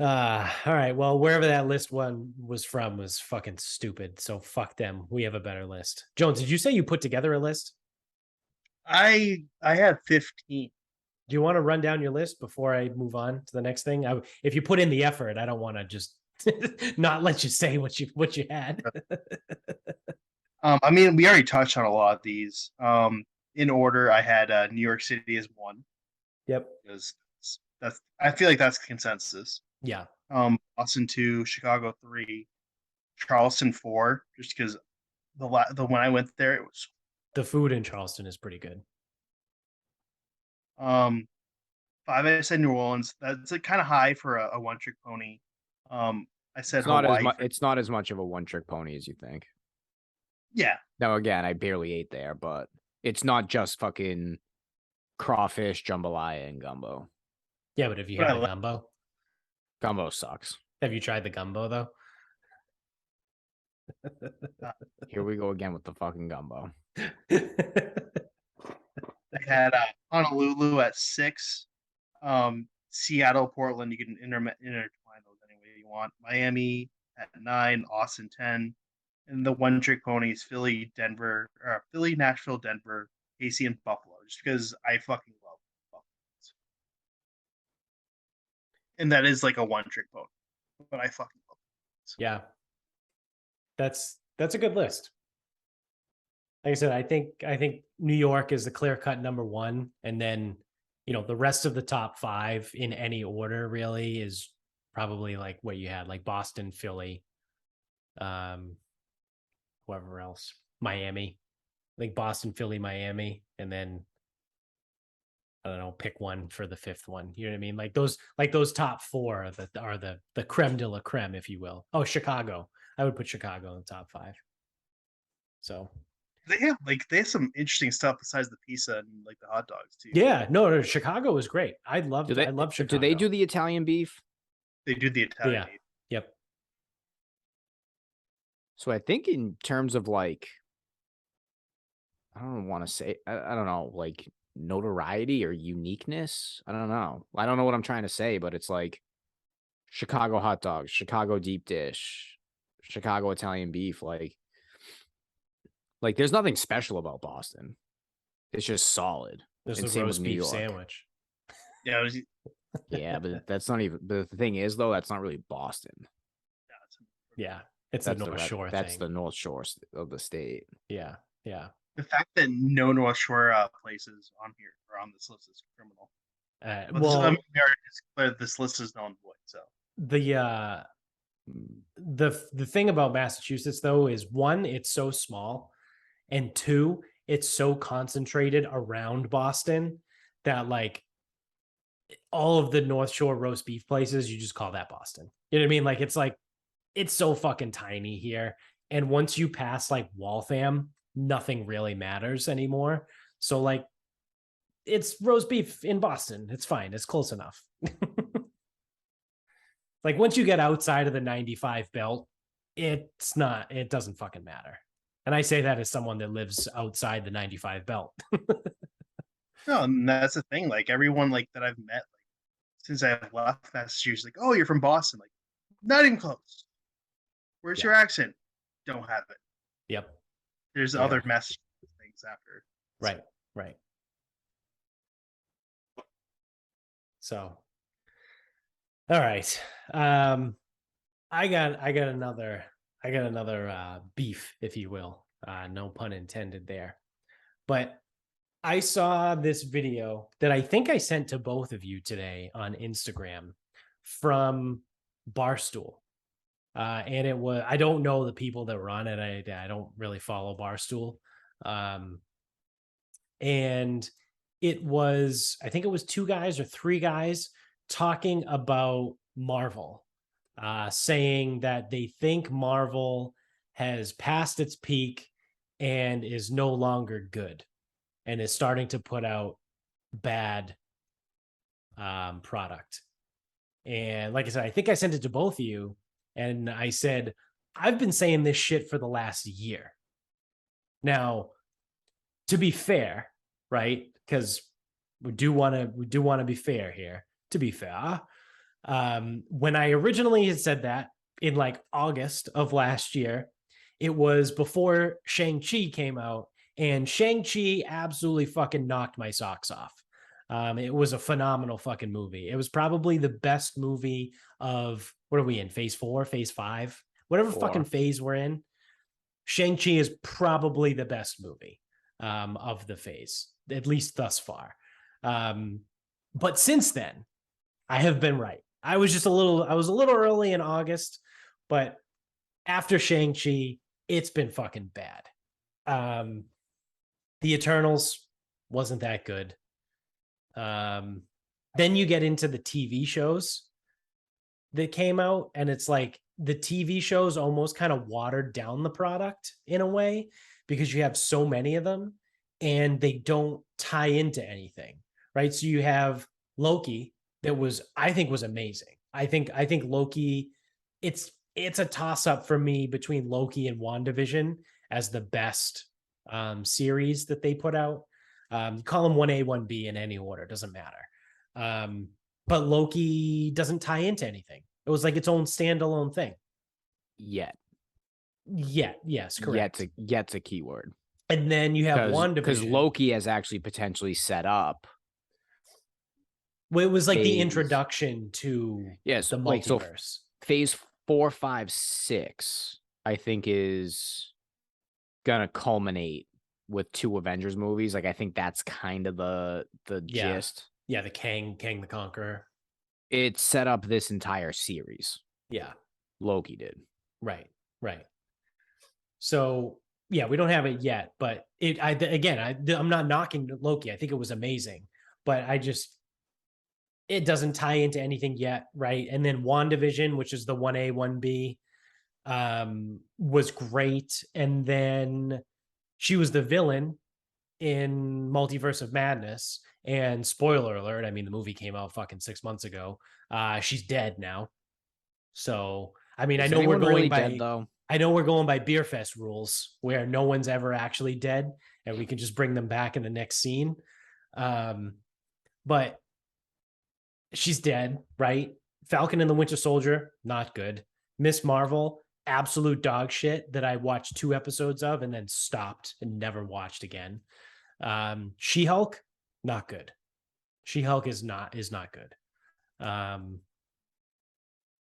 All right. Well, wherever that list one was from was fucking stupid. So fuck them. We have a better list. Jones, did you say you put together a list? I have 15. Do you want to run down your list before I move on to the next thing? If you put in the effort, I don't want to just not let you say what you had. I mean, we already touched on a lot of these. In order, I had New York City as 1. Yep. Because I feel like that's consensus. Yeah. Boston 2, Chicago 3, Charleston 4. Just because the when I went there, it was the food in Charleston is pretty good. 5, I said New Orleans. That's like kind of high for a one-trick pony. I said it's not Hawaii. It's not as much of a one-trick pony as you think. Yeah. Now again, I barely ate there, but it's not just fucking crawfish, jambalaya, and gumbo. Yeah, but have you had the gumbo? Gumbo sucks. Have you tried the gumbo though? Here we go again with the fucking gumbo. I had Honolulu at 6. Seattle, Portland, you can intertwine those any way you want. Miami at 9, Austin 10, and the one-trick ponies: Philly, Nashville, Denver, KC, and Buffalo. Just because I fucking love Buffalo. and that is like a one-trick pony. But I fucking love it. Yeah. That's a good list. Like I said, I think New York is the clear-cut number one, and then the rest of the top 5 in any order really is probably like what you had, like Boston, Philly, whoever else, Miami, like Boston, Philly, Miami, and then I don't know, pick one for the 5th one. You know what I mean? Like those top 4 are the creme de la creme, if you will. Oh, Chicago. I would put Chicago in the top 5. So They have some interesting stuff besides the pizza and like the hot dogs too. yeah, no, Chicago was great. I love Chicago. Do they do the Italian beef? They do the Italian Yeah. beef. Yep. So I think in terms of like, I don't want to say, I don't know, like notoriety or uniqueness. I don't know. I don't know what I'm trying to say, but it's like Chicago hot dogs, Chicago deep dish, Chicago Italian beef. Like there's nothing special about Boston. It's just solid. There's And the same with roast New beef York. sandwich. Yeah, it was, Yeah, but that's not even. But the thing is, though, that's not really Boston. Yeah. It's That's the North Shore That's thing. the North Shore of the state. Yeah. Yeah. the fact that no North Shore places on here or on this list is criminal. But this list is null and void. So the thing about Massachusetts though is, 1, it's so small, and 2, it's so concentrated around Boston that like all of the North Shore roast beef places, you just call that Boston. You know what I mean? Like it's so fucking tiny here, and once you pass like Waltham, nothing really matters anymore. So like it's roast beef in Boston. It's fine. It's close enough. Like once you get outside of the 95 belt, it doesn't fucking matter. And I say that as someone that lives outside the 95 belt. no, and that's the thing. Like everyone like that I've met, like since I've left Massachusetts, like, oh, you're from Boston, like not even close. Where's your accent? Don't have it. Yep. There's other Massachusetts things after. Right. So, all right. I got another beef, if you will. No pun intended there. But I saw this video that I think I sent to both of you today on Instagram from Barstool. And it was, I don't know the people that were on it. I don't really follow Barstool. And it was, I think it was 2 guys or 3 guys talking about Marvel, saying that they think Marvel has passed its peak and is no longer good and is starting to put out bad product. And like I said, I think I sent it to both of you, and I said, I've been saying this shit for the last year. Now, to be fair, right? Because we do want to be fair here. To be fair, when I originally had said that in like August of last year, it was before Shang-Chi came out, and Shang-Chi absolutely fucking knocked my socks off. It was a phenomenal fucking movie. It was probably the best movie of, what are we in, phase 4, phase 5? Whatever 4. Fucking phase we're in. Shang-Chi is probably the best movie of the phase, at least thus far. But since then, I have been right. I was a little early in August, but after Shang-Chi, it's been fucking bad. The Eternals wasn't that good. Then you get into the TV shows that came out, and it's like the TV shows almost kind of watered down the product in a way, because you have so many of them and they don't tie into anything, right? So you have Loki, that I think was amazing. I think Loki, it's a toss-up for me between Loki and WandaVision as the best series that they put out. You call them 1A, 1B in any order, doesn't matter. But Loki doesn't tie into anything. It was like its own standalone thing. Yet. Yes, correct. Yet's a keyword. And then you have WandaVision. Because Loki has actually potentially set up Well, it was like the phase- introduction to Yes, the like so multiverse. phase 4, 5, 6, I think is gonna culminate with 2 Avengers movies. Like I think that's kind of the Yeah. gist. Yeah, the Kang the Conqueror. It set up this entire series. Yeah, Loki did. right. So yeah, we don't have it yet, but I'm not knocking Loki. I think it was amazing, but it doesn't tie into anything yet, right? And then WandaVision, which is the 1A, 1B, was great. And then she was the villain in Multiverse of Madness. And spoiler alert, I mean, the movie came out fucking 6 months ago. She's dead now. So, I mean, Is anyone really dead though? I know we're going by Beer Fest rules where no one's ever actually dead and we can just bring them back in the next scene. But she's dead, right? Falcon and the Winter Soldier, not good. Miss Marvel, absolute dog shit that I watched 2 episodes of and then stopped and never watched again. She-Hulk, not good. She-Hulk is not good.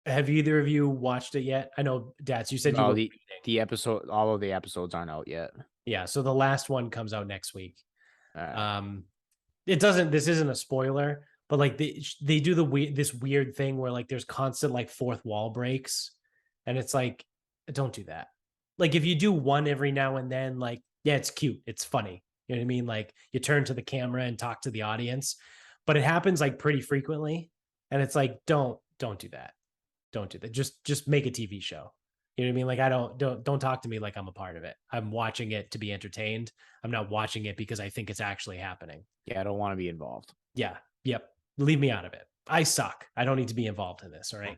Have either of you watched it yet? I know, Dats, you said you No, were the episode, all of the episodes aren't out yet. Yeah, so the last one comes out next week. Right. This isn't a spoiler, but like they do this weird thing where like there's constant like fourth wall breaks, and it's like, don't do that. Like if you do one every now and then, like, yeah, it's cute, it's funny. You know what I mean? Like you turn to the camera and talk to the audience, but it happens like pretty frequently, and it's like, don't do that. Don't do that. Just make a TV show. You know what I mean? Like I don't talk to me like I'm a part of it. I'm watching it to be entertained. I'm not watching it because I think it's actually happening. Yeah, I don't want to be involved. Yeah. Yep. Leave me out of it. I suck. I don't need to be involved in this. All right.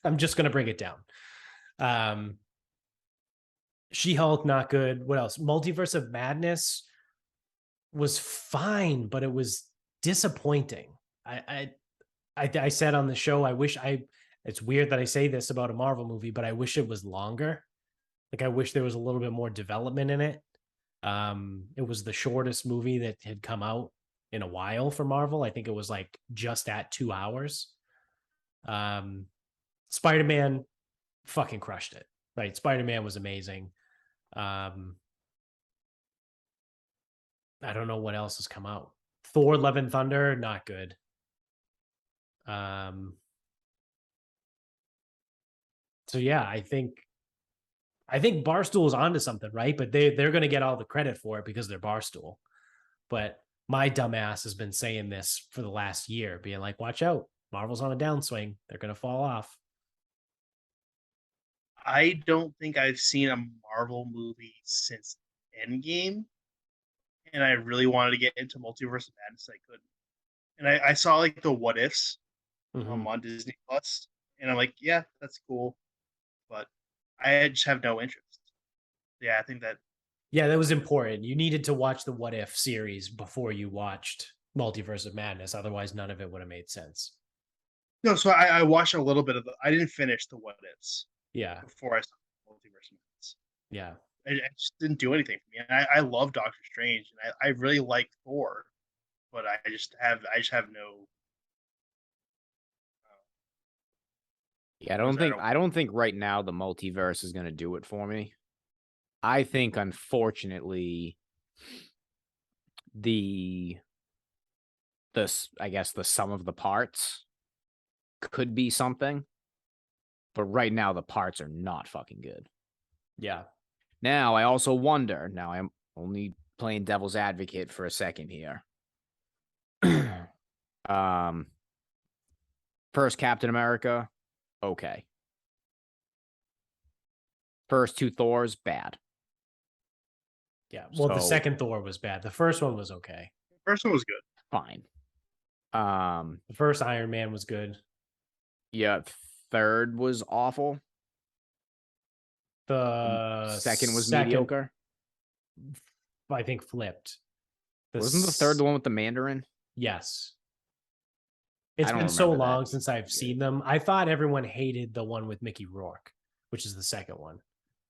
I'm just gonna bring it down. She-Hulk, not good. What else? Multiverse of Madness was fine, but it was disappointing. I said on the show, it's weird that I say this about a Marvel movie, but I wish it was longer. Like I wish there was a little bit more development in it. It was the shortest movie that had come out in a while for Marvel. I think it was like just at 2 hours. Spider-Man fucking crushed it. Right? Spider-Man was amazing. I don't know what else has come out. Thor: Love and Thunder, not good. So yeah, I think Barstool is onto something, right? But they're going to get all the credit for it because they're Barstool. But my dumbass has been saying this for the last year, being like, "Watch out, Marvel's on a downswing. They're going to fall off." I don't think I've seen a Marvel movie since Endgame, and I really wanted to get into Multiverse of Madness. I couldn't, and I saw like the What Ifs on Disney Plus, and I'm like, yeah, that's cool, but I just have no interest. Yeah, I think that. Yeah, that was important. You needed to watch the What If series before you watched Multiverse of Madness. Otherwise, none of it would have made sense. No, so I watched a little bit of I didn't finish the What Ifs. Yeah. Before I saw Multiverse of Madness. Yeah. It just didn't do anything for me. And I love Doctor Strange, and I really like Thor, but I just have no. Yeah, I don't think right now the multiverse is going to do it for me. I think, unfortunately, I guess the sum of the parts could be something, but right now the parts are not fucking good. Yeah. Now I also wonder. Now I'm only playing devil's advocate for a second here. First Captain America, okay. First 2 Thors, bad. Yeah. Well, the second Thor was bad. The first one was okay. The first one was good. Fine. The first Iron Man was good. Yeah, third was awful. The second was mediocre. I think flipped. Wasn't the third the one with the Mandarin? Yes. It's been so long since I've Yeah. seen them. I thought everyone hated the one with Mickey Rourke, which is the second one.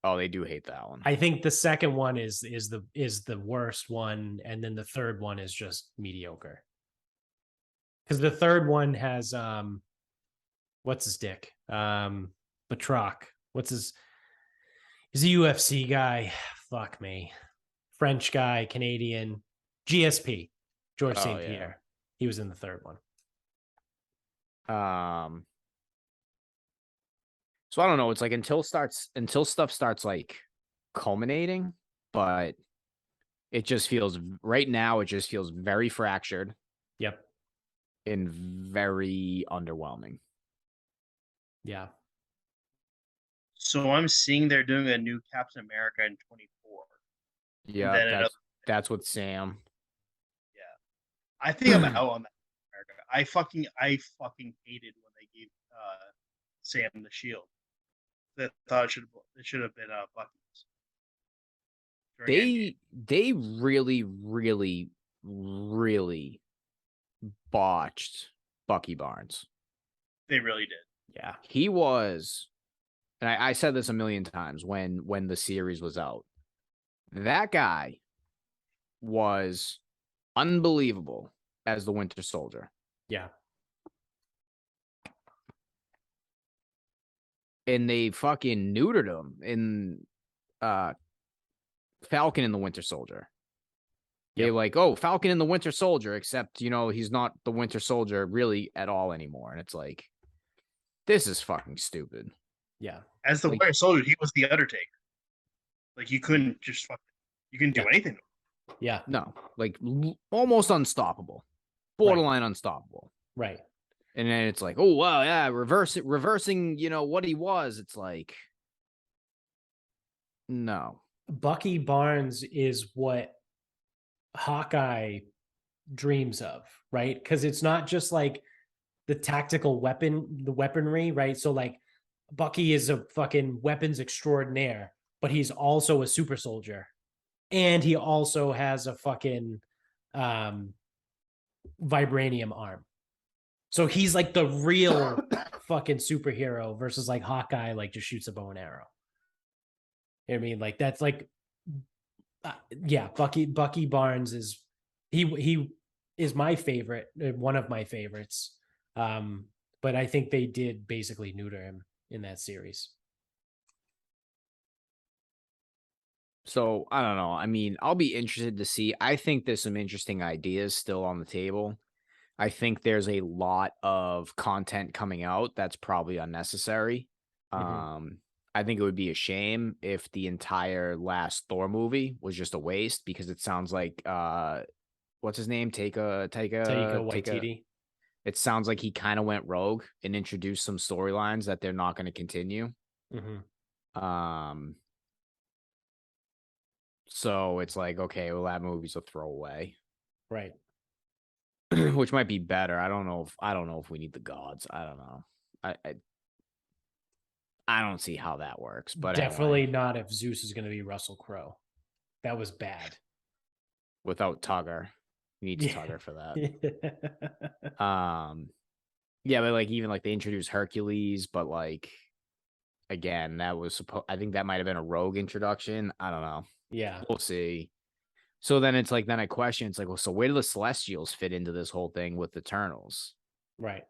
Oh, they do hate that one. I think the second one is the worst one, and then the third one is just mediocre. because the third one has what's his dick? Batroc. What's his? He's a UFC guy. Fuck me. French guy, Canadian, GSP, George Oh, St. yeah. Pierre. He was in the third one. So I don't know. It's like until stuff starts like culminating, but it just feels right now. It just feels very fractured Yep. and very underwhelming. Yeah. So I'm seeing they're doing a new Captain America in 24. Yeah, Then that's with Sam. I think I'm out on that. America. I fucking hated when they gave Sam the shield. I thought it should have been Bucky's. They really, really, really botched Bucky Barnes. They really did. Yeah. He was, and I said this a million times when the series was out. That guy was unbelievable as the Winter Soldier. Yeah. And they fucking neutered him in Falcon and the Winter Soldier. They're Yep. like, oh, Falcon and the Winter Soldier, except, he's not the Winter Soldier really at all anymore. And it's like, this is fucking stupid. Yeah. As the Winter Soldier, he was the Undertaker. Like you couldn't you couldn't do anything. Yeah. No, like almost unstoppable, borderline unstoppable. Right. And then it's like, oh wow, yeah, reversing, what he was. It's like, no. Bucky Barnes is what Hawkeye dreams of, right? Because it's not just like the tactical the weaponry, right? So like Bucky is a fucking weapons extraordinaire, but he's also a super soldier. And he also has a fucking vibranium arm. So he's like the real fucking superhero versus like Hawkeye, like just shoots a bow and arrow. You know what I mean? Like that's like, yeah, Bucky Barnes is he is my favorite, one of my favorites. But I think they did basically neuter him in that series. So I don't know. I mean, I'll be interested to see. I think there's some interesting ideas still on the table. I think there's a lot of content coming out that's probably unnecessary. I think it would be a shame if the entire last Thor movie was just a waste because it sounds like what's his name? Taika Waititi. It sounds like he kind of went rogue and introduced some storylines that they're not going to continue. So it's like, okay, well, that movie's a throwaway. Right. Which might be better. I don't know if we need the gods. I don't know. I don't see how that works, but definitely anyway. not if Zeus is going to be Russell Crowe. That was bad. Without Tugger. You need Tugger for that. Yeah, but like even like they introduced Hercules, but like again, that was I think that might have been a rogue introduction. I don't know. Yeah. We'll see. So then it's like, then I question, it's like, well, so where do the Celestials fit into this whole thing with Eternals? Right.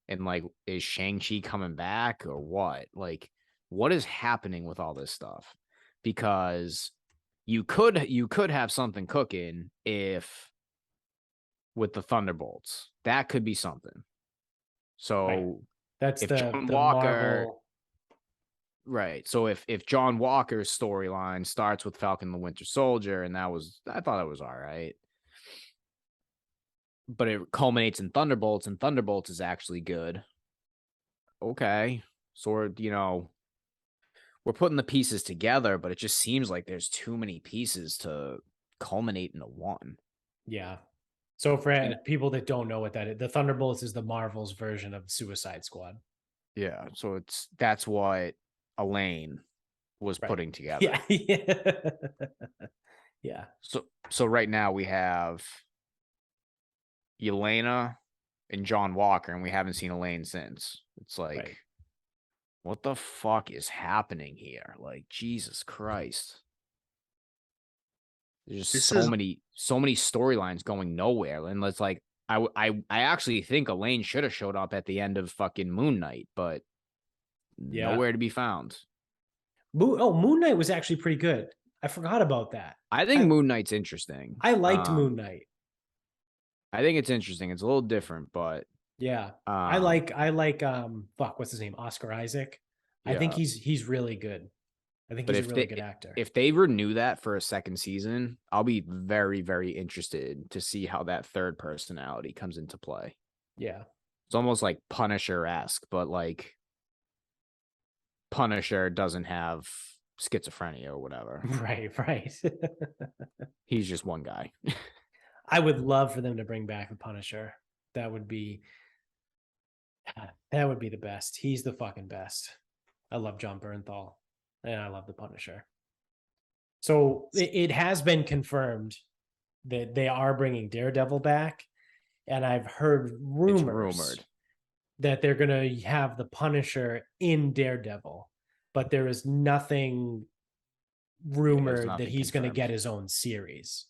And like, is Shang-Chi coming back or what? Like, what is happening with all this stuff? Because you could have something cooking if with the Thunderbolts. That could be something. So right. That's if the John Walker, Marvel. Right. So if John Walker's storyline starts with Falcon the Winter Soldier, and I thought it was all right. But it culminates in Thunderbolts, and Thunderbolts is actually good. Okay. So we're putting the pieces together, but it just seems like there's too many pieces to culminate into one. Yeah. So for people that don't know what that is, the Thunderbolts is the Marvel's version of the Suicide Squad. Yeah. So that's what Elaine was putting together. Yeah. Yeah. So right now we have Yelena and John Walker, and we haven't seen Elaine since. It's like, what the fuck is happening here? Like, Jesus Christ. There's just so many storylines going nowhere. And it's like, I actually think Elaine should have showed up at the end of fucking Moon Knight, but Yeah. nowhere to be found. Moon Knight was actually pretty good. I forgot about that. I think Moon Knight's interesting. I liked Moon Knight. I think it's interesting. It's a little different, but yeah, I like what's his name? Oscar Isaac. I think he's really good. I think he's a really good actor. If they renew that for a second season, I'll be very, very interested to see how that third personality comes into play. Yeah. It's almost like Punisher-esque, but like Punisher doesn't have schizophrenia or whatever. Right. He's just one guy. I would love for them to bring back the Punisher. That would be the best. He's the fucking best. I love John Bernthal, and I love the Punisher. So it has been confirmed that they are bringing Daredevil back, and I've heard rumored that they're going to have the Punisher in Daredevil, but there is nothing rumored that he's going to get his own series.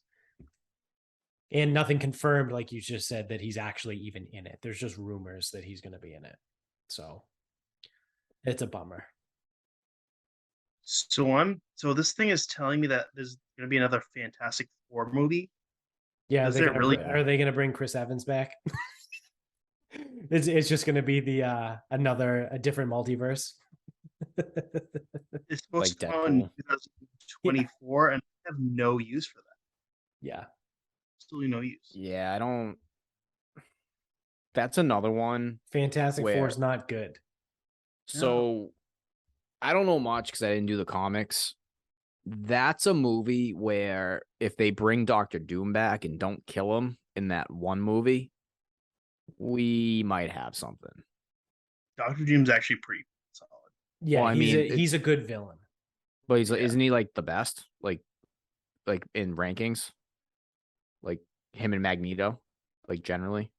And nothing confirmed, like you just said, that he's actually even in it. There's just rumors that he's going to be in it. So it's a bummer. So this thing is telling me that there's going to be another Fantastic Four movie. Yeah, are they going to bring Chris Evans back? It's just going to be the a different multiverse. It's supposed to come out in 2024, and I have no use for that. Yeah. Absolutely no use. Yeah, I don't. That's another one. Fantastic Four is not good. So I don't know much because I didn't do the comics. That's a movie where if they bring Doctor Doom back and don't kill him in that one movie, we might have something. Doctor Doom's actually pretty solid. Yeah, well, he's a good villain. But isn't he like the best? Like in rankings? Like him and Magneto, like generally.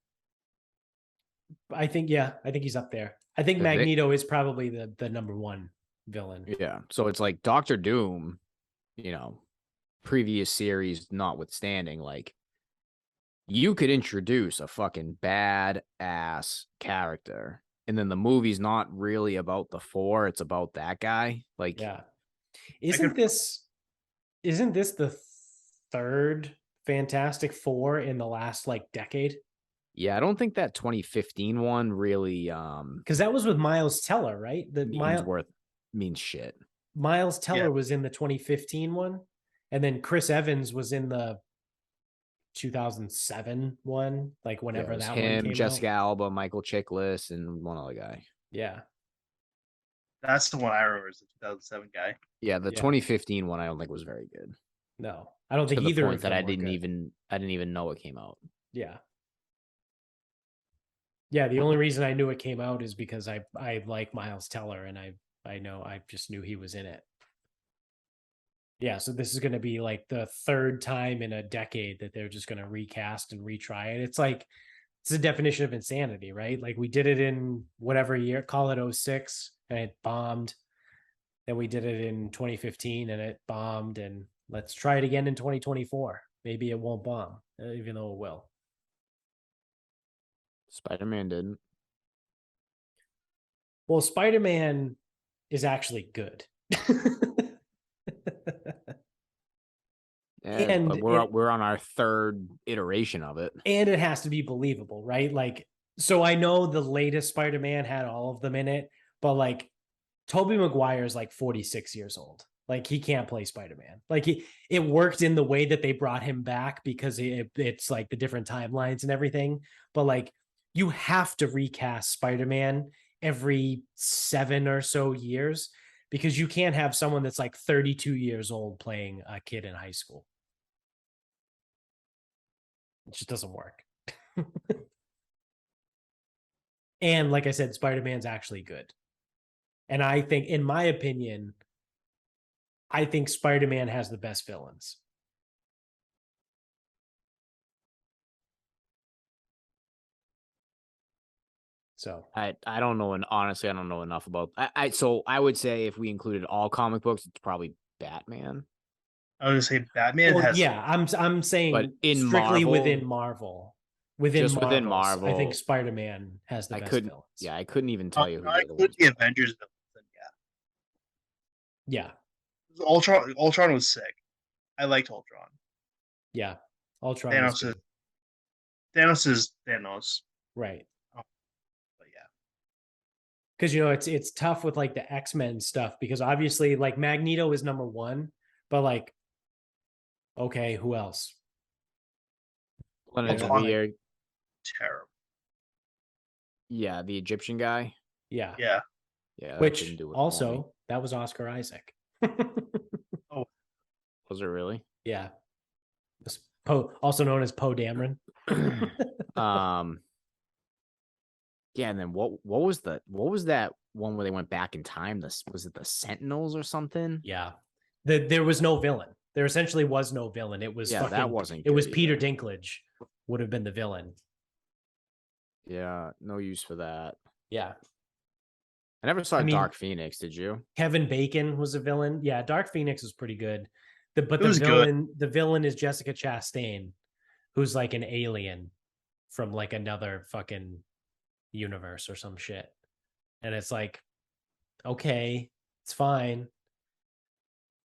I think he's up there. I think Magneto is probably the number one villain. Yeah. So it's like Doctor Doom, previous series notwithstanding, like you could introduce a fucking badass character, and then the movie's not really about the four, it's about that guy. Like, yeah. Isn't this the third Fantastic Four in the last decade? Yeah, I don't think that 2015 one really because that was with Miles Teller, right? Means shit. Miles Teller was in the 2015 one, and then Chris Evans was in the 2007 one, whenever that one came Jessica out. Alba, Michael Chiklis, and one other guy. Yeah. That's the one I remember is the 2007 guy. Yeah, the 2015 one I don't think was very good. No, I don't think either of them I didn't even know it came out. Yeah. Yeah, the only reason I knew it came out is because I like Miles Teller, and I just knew he was in it. Yeah, so this is going to be the third time in a decade that they're just going to recast and retry it. It's the definition of insanity, right? We did it in whatever year, call it 06, and it bombed. Then we did it in 2015 and it bombed, and let's try it again in 2024. Maybe it won't bomb, even though it will. Spider-Man didn't. Well, Spider-Man is actually good. And we're on our third iteration of it. And it has to be believable, right? So I know the latest Spider-Man had all of them in it, but Tobey Maguire is 46 years old. He can't play Spider-Man. It worked in the way that they brought him back because it's the different timelines and everything. But you have to recast Spider-Man every 7 or so years because you can't have someone that's 32 years old playing a kid in high school. It just doesn't work. And like I said, Spider-Man's actually good. And I think, in my opinion, I think Spider-Man has the best villains. So I don't know, and honestly, I don't know enough about. So I would say if we included all comic books, it's probably Batman. I was gonna say Batman has. Yeah, I'm saying but in strictly Marvel, within Marvel, Within Just within Marvels, I think Marvel, Spider-Man has the I best couldn't. villains. Yeah, I couldn't even tell you who I the other include ones the were. Avengers villains. Then Yeah, yeah, Ultron was sick. I liked Ultron. yeah. Ultron was good. Thanos is Thanos. Right. But yeah, Because it's tough with like the X-Men stuff because obviously like Magneto is number one, but like, okay, who else? And You it's know, like, weird. terrible. Yeah, the Egyptian guy. yeah. Yeah. Yeah, that Which didn't do it for me. also that was Oscar Isaac. Oh, Was it really? Yeah. Poe, also known as Poe Dameron. um. Yeah, and then what was that one where they went back in time? This was it the Sentinels or something? Yeah. There was no villain. There essentially was no villain. It was Yeah, that fucking wasn't it was good Peter either. Dinklage would have been the villain. Yeah, no use for that. Yeah. I never saw I mean, Dark Phoenix, did you? Kevin Bacon was a villain. Yeah, Dark Phoenix was pretty good. But it was good. the villain is Jessica Chastain, who's like an alien from like another fucking universe or some shit. And it's like, okay, it's fine.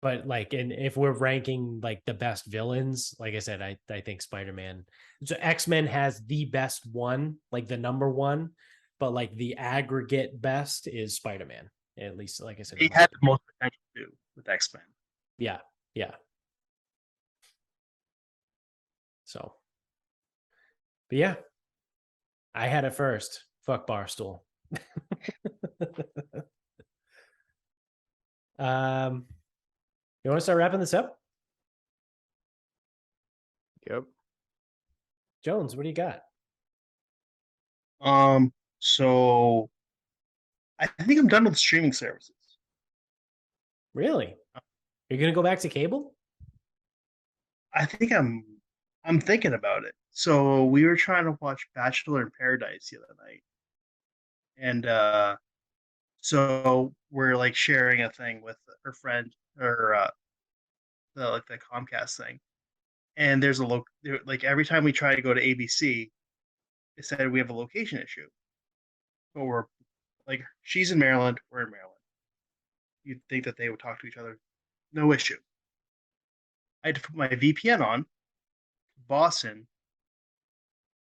But like, and if we're ranking like the best villains, like I said, I think Spider-Man. So X-Men has the best one, like the number one, but like the aggregate best is Spider-Man. At least, like I said, He had the most potential to with X-Men. yeah, yeah. So, but yeah, I had it first. Fuck Barstool. You want to start wrapping this up? Yep. Jones, what do you got? So I think I'm done with streaming services. Really? You're gonna go back to cable? I think I'm thinking about it. So we were trying to watch Bachelor in Paradise the other night. And so we're like sharing a thing with her friend or the Comcast thing. And there's like every time we try to go to ABC, it said we have a location issue. But we're like she's in Maryland, we're in Maryland. You'd think that they would talk to each other. No issue. I had to put my VPN on Boston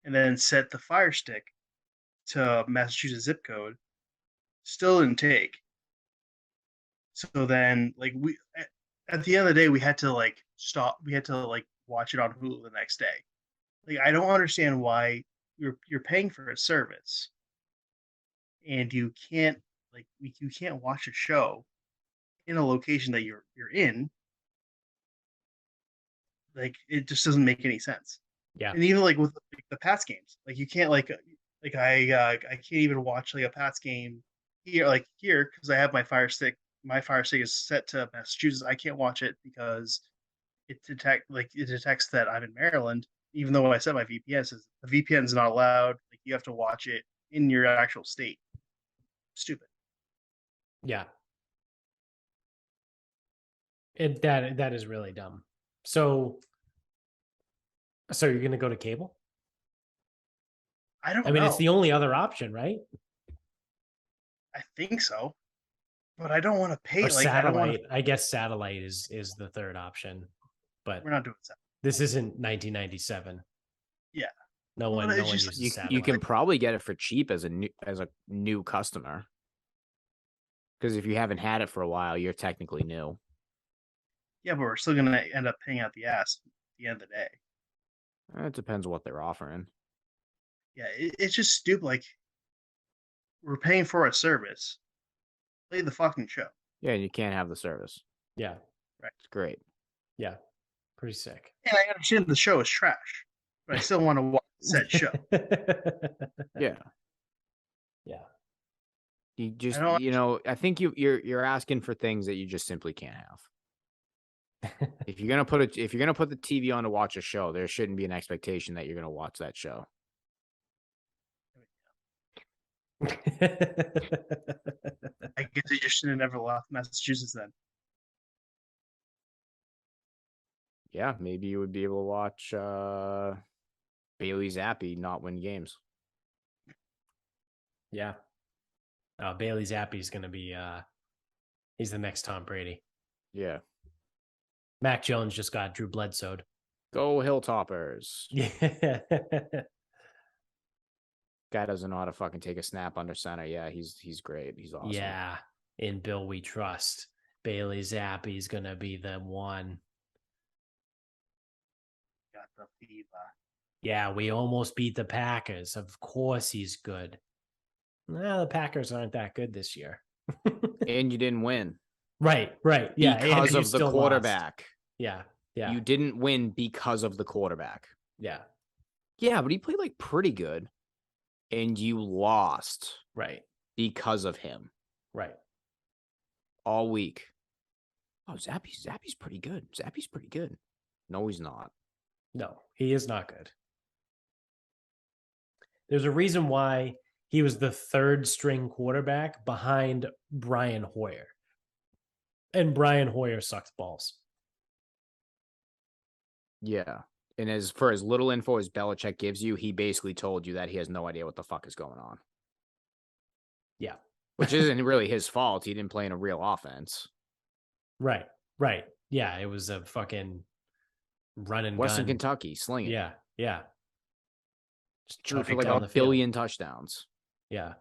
and then set the Fire Stick to Massachusetts zip code. Still didn't take. So then, like we at the end of the day, we had to like stop. We had to like watch it on Hulu the next day. Like I don't understand why you're paying for a service and you can't you can't watch a show in a location that you're in. Like it just doesn't make any sense. Yeah. And even like with the Pats games, like you can't I can't even watch like a Pats game here because I have my Fire Stick. My Fire Stick is set to Massachusetts. I can't watch it because it detects that I'm in Maryland, even though I set my VPN. It says the VPN is not allowed. Like you have to watch it in your actual state. Stupid. Yeah. That is really dumb. So you're gonna go to cable? I don't I mean, know. it's the only other option, right? I think so, but I don't want to pay. Or Like I don't want to. satellite. I guess satellite is the third option, but We're not doing that. this isn't 1997. Yeah. No Well, one it's just- uses You satellite. can probably get it for cheap as a new customer. Because if you haven't had it for a while, you're technically new. Yeah, but we're still gonna end up paying out the ass at the end of the day. It depends what they're offering. Yeah, it's just stupid. Like we're paying for a service. Play the fucking show. Yeah, and you can't have the service. Yeah. It's great. Yeah. Pretty sick. And I understand the show is trash, but I still want to watch said show. Yeah. Yeah. You just don't I think you're asking for things that you just simply can't have. If you're gonna put the TV on to watch a show, there shouldn't be an expectation that you're gonna watch that show. I guess they just should have never left Massachusetts then. Yeah, maybe you would be able to watch Bailey Zappi not win games. Yeah. Bailey Zappi's going to be, he's the next Tom Brady. Yeah. Mac Jones just got Drew Bledsoe. Go Hilltoppers. Yeah. Guy doesn't know how to fucking take a snap under center. Yeah, he's great. He's awesome. Yeah. In Bill we trust. Bailey Zappi's going to be the one. Got the fever. Yeah, we almost beat the Packers. Of course he's good. No, the Packers aren't that good this year. And you didn't win. Right. Yeah. Because and you of the still quarterback. Lost. Yeah. You didn't win because of the quarterback. Yeah. Yeah, but he played like pretty good. And you lost. Right. Because of him. Right. All week. Oh, Zappi's pretty good. Zappi's pretty good. No, he's not. No, he is not good. There's a reason why he was the third string quarterback behind Brian Hoyer. And Brian Hoyer sucks balls. Yeah. And as for as little info as Belichick gives you, he basically told you that he has no idea what the fuck is going on. Yeah. Which isn't really his fault. He didn't play in a real offense. Right. Yeah, it was a fucking run and Western gun. Kentucky, slinging. Yeah. Just threw for like a billion touchdowns. Yeah.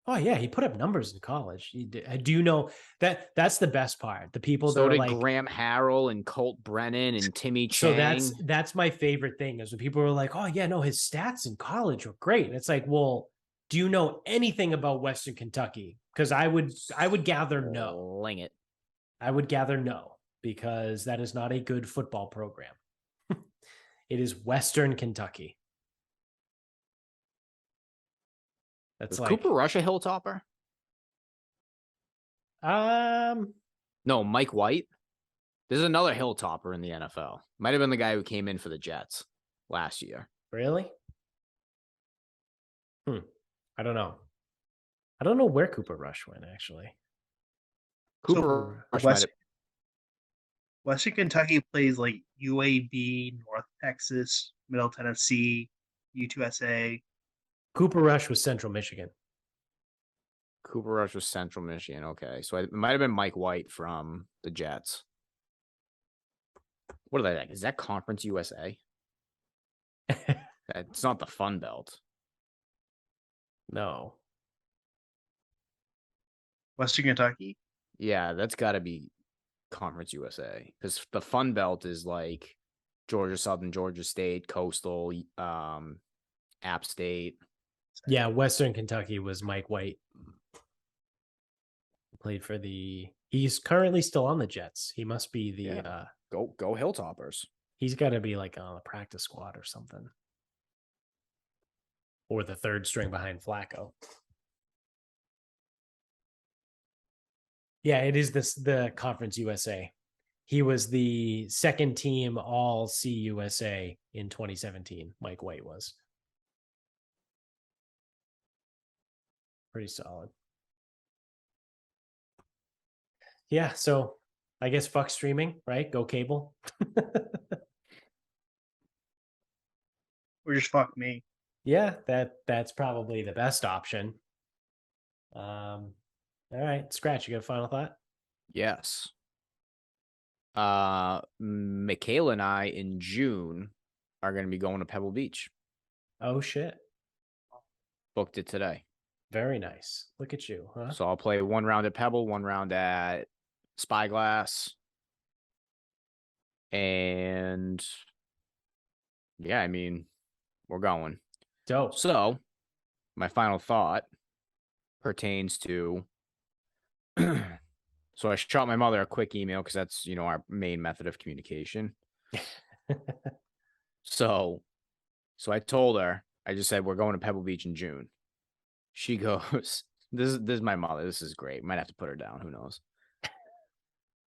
Oh yeah, he put up numbers in college. Do you know that's the best part? The people so that are did like Graham Harrell and Colt Brennan and Timmy Chang. So that's my favorite thing is when people are like, "Oh yeah, no, his stats in college were great." And it's like, well, do you know anything about Western Kentucky? Because I would gather no. Sling it. I would gather no, because that is not a good football program. It is Western Kentucky. That's Was like Cooper Rush a Hilltopper? No, Mike White. There's another Hilltopper in the NFL. Might have been the guy who came in for the Jets last year. Really? I don't know. I don't know where Cooper Rush went, actually. Cooper Rush Western Kentucky plays like UAB, North Texas, Middle Tennessee, UTSA. Cooper Rush was Central Michigan. Cooper Rush was Central Michigan. Okay. So it might have been Mike White from the Jets. What are they like? Is that Conference USA? It's not the Fun Belt. No. Western Kentucky? Yeah, that's got to be Conference USA. Because the Fun Belt is like Georgia Southern, Georgia State, Coastal, App State. Yeah, Western Kentucky was Mike White. Played for he's currently still on the Jets. He must be Go Hilltoppers. He's got to be like on the practice squad or something. Or the third string behind Flacco. Yeah, it is the Conference USA. He was the second team All CUSA in 2017. Mike White was. Pretty solid. Yeah, so I guess fuck streaming, right? Go cable. Or just fuck me. Yeah, that's probably the best option. All right, Scratch, you got a final thought? Yes. Michaela and I in June are going to be going to Pebble Beach. Oh shit. Booked it today. Very nice. Look at you, huh? So I'll play one round at Pebble, one round at Spyglass. And yeah, I mean, we're going. Dope. So my final thought pertains to so I shot my mother a quick email because that's, our main method of communication. So I told her, I just said, we're going to Pebble Beach in June. She goes, this is my mother. This is great. Might have to put her down. Who knows?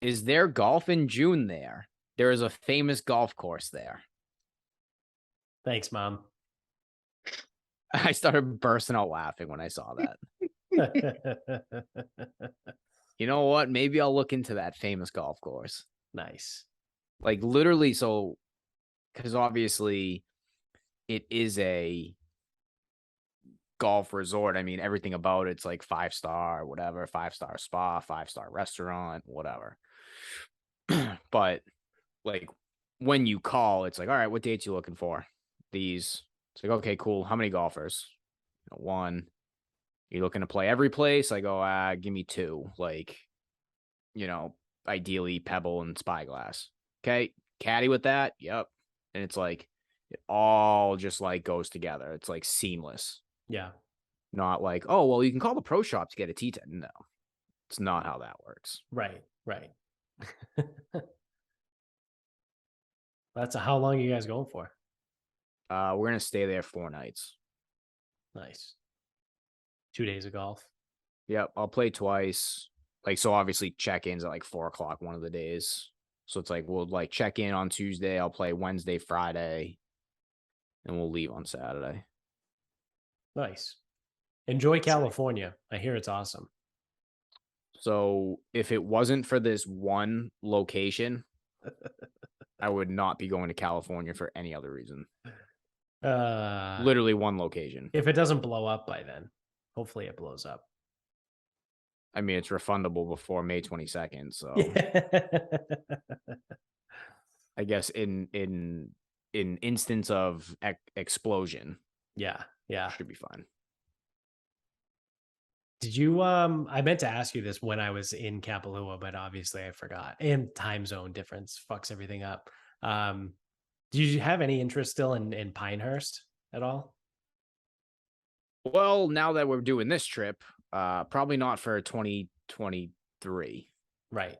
Is there golf in June there? There is a famous golf course there. Thanks, Mom. I started bursting out laughing when I saw that. You know what? Maybe I'll look into that famous golf course. Nice. Like literally, so because obviously it is a golf resort. I mean, everything about it's like 5-star, whatever, 5-star spa, 5-star restaurant, whatever. But like when you call, it's like, all right, what dates you looking for? These. It's like, okay, cool. How many golfers? One. You looking to play every place? I go, give me 2. Like, ideally Pebble and Spyglass. Okay, caddy with that. Yep. And it's like it all just like goes together. It's like seamless. Yeah. Not like, oh, well, you can call the pro shop to get a T10. No, it's not how that works. Right. That's how long are you guys going for? We're gonna stay there 4 nights. Nice. 2 days of golf. Yep, I'll play twice. Like, so obviously check-ins at like 4:00 one of the days. So it's like we'll like check in on Tuesday. I'll play Wednesday, Friday, and we'll leave on Saturday. Nice. Enjoy California. I hear it's awesome. So if it wasn't for this one location, I would not be going to California for any other reason. Literally one location. If it doesn't blow up by then, hopefully it blows up. I mean, it's refundable before May 22nd. So I guess in instance of explosion, yeah, should be fine. Did you I meant to ask you this when I was in Kapalua, but obviously I forgot. And time zone difference fucks everything up. Do you have any interest still in Pinehurst at all? Well, now that we're doing this trip, probably not for 2023. Right.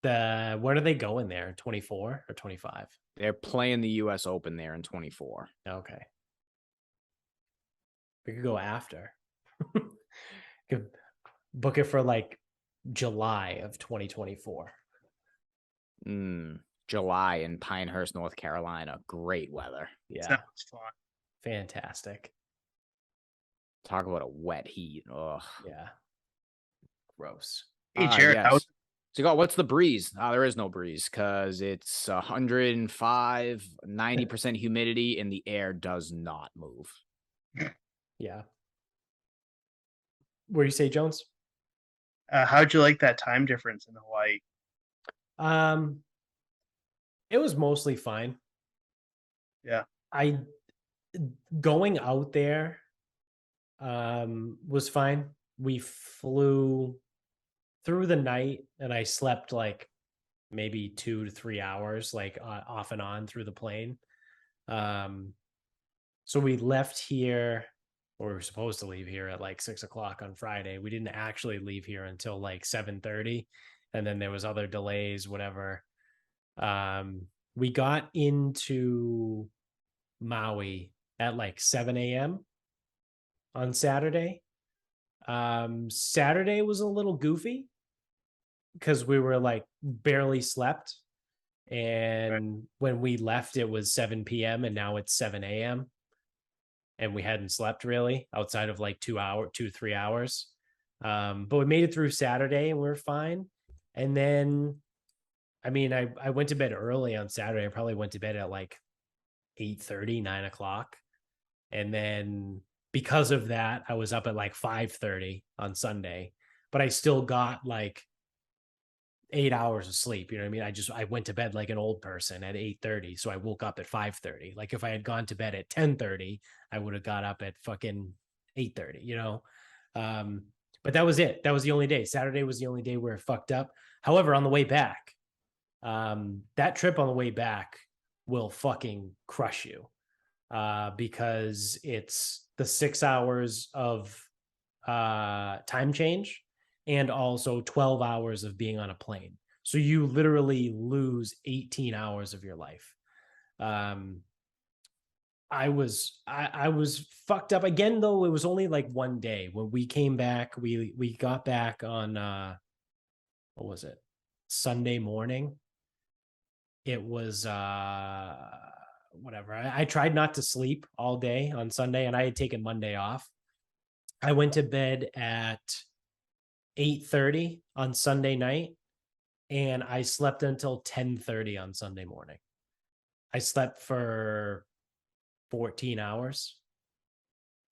When are they going there? 24 or 25? They're playing the US Open there in 24. Okay. We could go after. Could book it for like July of 2024. July in Pinehurst, North Carolina. Great weather. Yeah. That was fun. Fantastic. Talk about a wet heat. Ugh. Yeah. Gross. Hey, Jared, yes. So, what's the breeze? There is no breeze because it's 105, 90% humidity, and the air does not move. Yeah. Where you say, Jones? How'd you like that time difference in Hawaii? It was mostly fine. Yeah. Going out there was fine. We flew through the night and I slept like maybe 2 to 3 hours, like off and on through the plane. So we left here, or we were supposed to leave here at like 6:00 on Friday. We didn't actually leave here until like 7:30. And then there was other delays, whatever. We got into Maui at like 7 a.m. on Saturday. Saturday was a little goofy because we were like barely slept. And when we left, it was 7 p.m. and now it's 7 a.m. And we hadn't slept really outside of like 3 hours. But we made it through Saturday and we were fine. And then, I mean, I went to bed early on Saturday. I probably went to bed at like 8:30, 9:00. And then because of that, I was up at like 5:30 on Sunday, but I still got like 8 hours of sleep. You know what I mean? I went to bed like an old person at 8:30. So I woke up at 5:30. Like if I had gone to bed at 10:30, I would have got up at fucking 8:30, you know? But that was it. That was the only day. Saturday was the only day where it fucked up. However, on the way back, that trip on the way back will fucking crush you. Because it's the 6 hours of time change and also 12 hours of being on a plane. So you literally lose 18 hours of your life. I was fucked up again, though. It was only like one day. When we came back, we got back on what was it? Sunday morning. It was whatever. I tried not to sleep all day on Sunday, and I had taken Monday off. I went to bed at 8:30 on Sunday night, and I slept until 10:30 on Sunday morning. I slept for 14 hours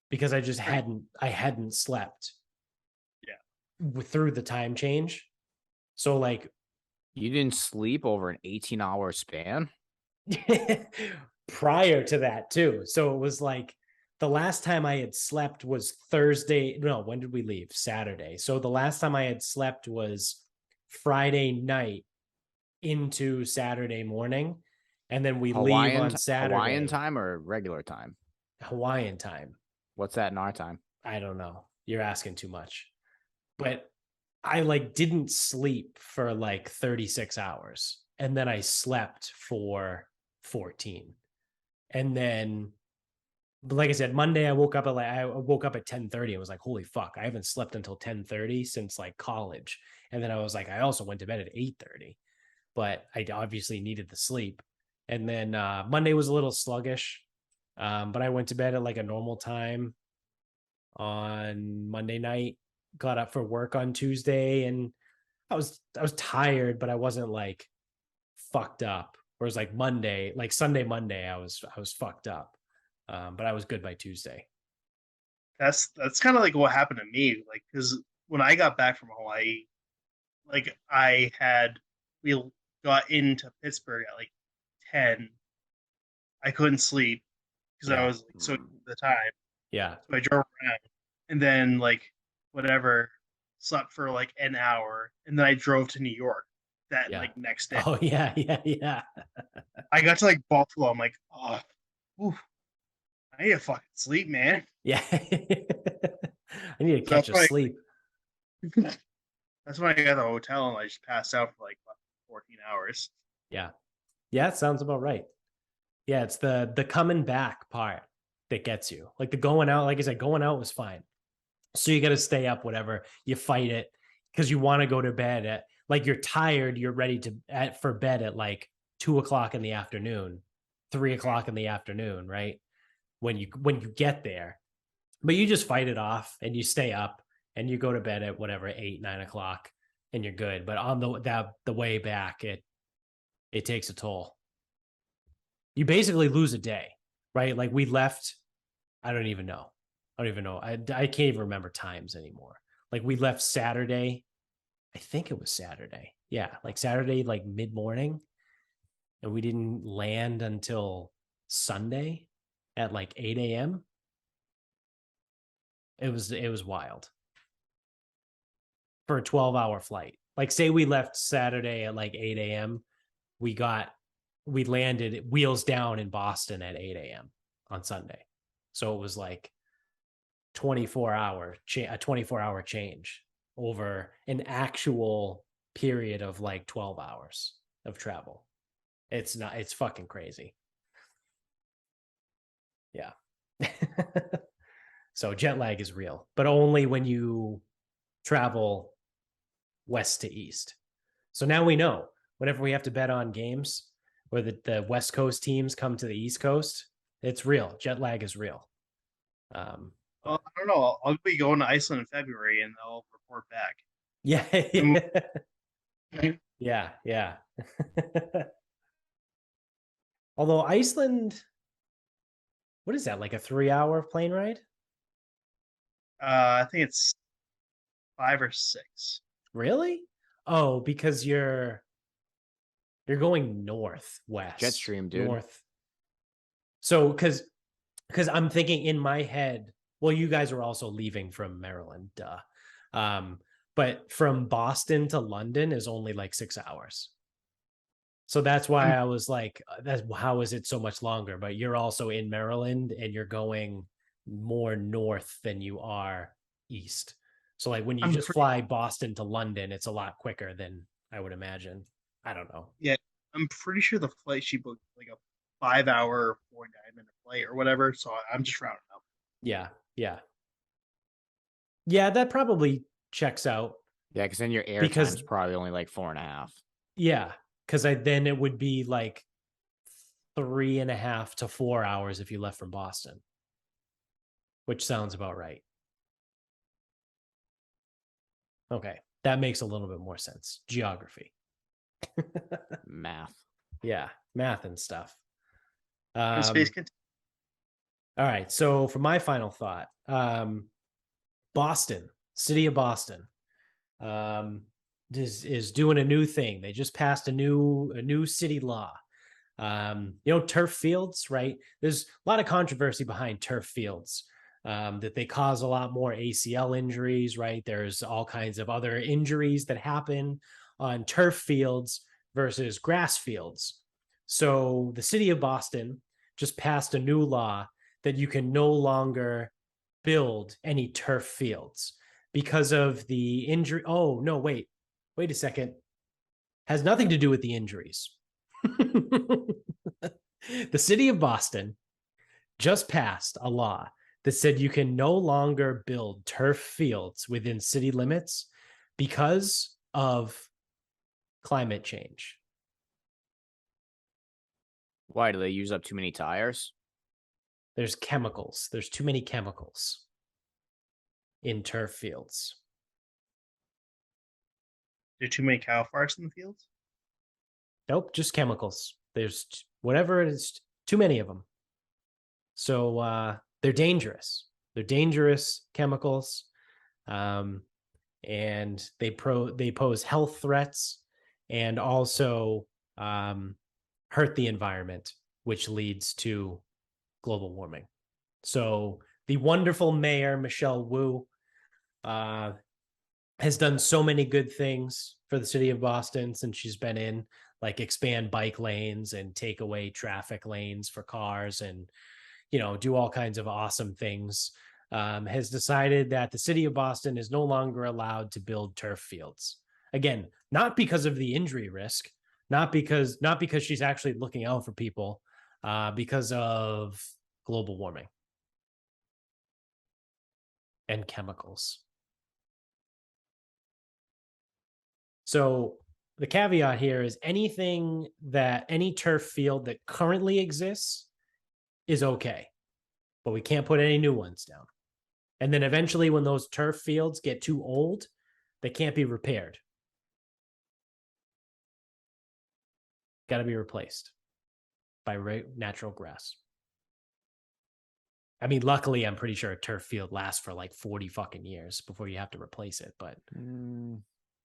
because I just hadn't slept through the time change. So like You didn't sleep over an 18-hour span? prior to that too. So it was like the last time I had slept was Thursday. No, when did we leave? Saturday. So the last time I had slept was Friday night into Saturday morning. And then we leave on Saturday. Hawaiian time or regular time? Hawaiian time. What's that in our time? I don't know. You're asking too much. But I like didn't sleep for like 36 hours. And then I slept for 14. And then, but like I said, Monday I woke up at 10:30 and was like, holy fuck, I haven't slept until 10:30 since like college. And then I was like, I also went to bed at 8:30, but I obviously needed the sleep. And then Monday was a little sluggish. But I went to bed at like a normal time on Monday night, got up for work on Tuesday, and I was tired, but I wasn't like fucked up. Whereas like Monday, like Sunday, Monday, I was fucked up. But I was good by Tuesday. That's kind of like what happened to me. Like, because when I got back from Hawaii, like we got into Pittsburgh at like 10. I couldn't sleep because I was like so at the time. Yeah. So I drove around and then like whatever, slept for like an hour, and then I drove to New York that like next day. Oh yeah. I got to like Buffalo. I'm like, oh, oof, I need to fucking sleep, man. Yeah. I need to catch a sleep. That's when I got the hotel and I just passed out for like 14 hours. Yeah. Yeah, it sounds about right. Yeah, it's the coming back part that gets you. Like the going out, like I said, going out was fine. So you got to stay up, whatever. You fight it because you want to go to bed at like you're tired. You're ready for bed at like 2:00 in the afternoon, 3:00 in the afternoon, right? When you get there, but you just fight it off and you stay up and you go to bed at whatever 8, 9:00 and you're good. But on the way back, it takes a toll. You basically lose a day, right? Like we left. I don't even know. I can't even remember times anymore. Like we left Saturday. I think it was Saturday. Yeah, like Saturday, like mid-morning. And we didn't land until Sunday at like 8 a.m. It was wild. For a 12-hour flight. Like say we left Saturday at like 8 a.m. We landed wheels down in Boston at 8 a.m. on Sunday. So it was like a 24-hour change over an actual period of like 12 hours of travel. It's fucking crazy. Yeah. So jet lag is real, but only when you travel west to east. So now we know whenever we have to bet on games where the West Coast teams come to the East Coast, it's real. Jet lag is real. Well, I don't know. I'll be going to Iceland in February, and I'll report back. Yeah. Yeah. Although Iceland, what is that? Like a 3-hour plane ride? I think it's 5 or 6. Really? Oh, because you're going northwest. Jetstream, dude. North. So because I'm thinking in my head, well, you guys are also leaving from Maryland, duh. But from Boston to London is only like 6 hours. So that's why I was like, how is it so much longer? But you're also in Maryland and you're going more north than you are east. So like when you just fly Boston to London, it's a lot quicker than I would imagine. I don't know. Yeah, I'm pretty sure the flight she booked like a 5-hour, 49-minute flight or whatever. So I'm just rounding up. Yeah, that probably checks out. Yeah, because then your air time's probably only like 4.5. Yeah, because then it would be like 3.5 to 4 hours if you left from Boston, which sounds about right. Okay, that makes a little bit more sense. Geography. Math. Yeah, math and stuff. Space All right. So for my final thought, Boston, city of Boston, is doing a new thing. They just passed a new city law. Turf fields, right? There's a lot of controversy behind turf fields. That they cause a lot more ACL injuries, right? There's all kinds of other injuries that happen on turf fields versus grass fields. So the city of Boston just passed a new law that you can no longer build any turf fields because of the injury. Oh, no, wait a second. Has nothing to do with the injuries. The city of Boston just passed a law that said you can no longer build turf fields within city limits because of climate change. Why do they use up too many tires? There's chemicals. There's too many chemicals in turf fields. There are too many cow farts in the fields? Nope, just chemicals. There's whatever it is, too many of them. So they're dangerous. They're dangerous chemicals, and they pose health threats and also hurt the environment, which leads to global warming. So the wonderful mayor Michelle Wu has done so many good things for the city of Boston since she's been in, like expand bike lanes and take away traffic lanes for cars and do all kinds of awesome things. Has decided that the city of Boston is no longer allowed to build turf fields. Again, not because of the injury risk, not because she's actually looking out for people, because of global warming and chemicals. So the caveat here is any turf field that currently exists is okay, but we can't put any new ones down. And then eventually when those turf fields get too old, they can't be repaired. Got to be replaced by natural grass. I mean, luckily, I'm pretty sure a turf field lasts for like 40 fucking years before you have to replace it. But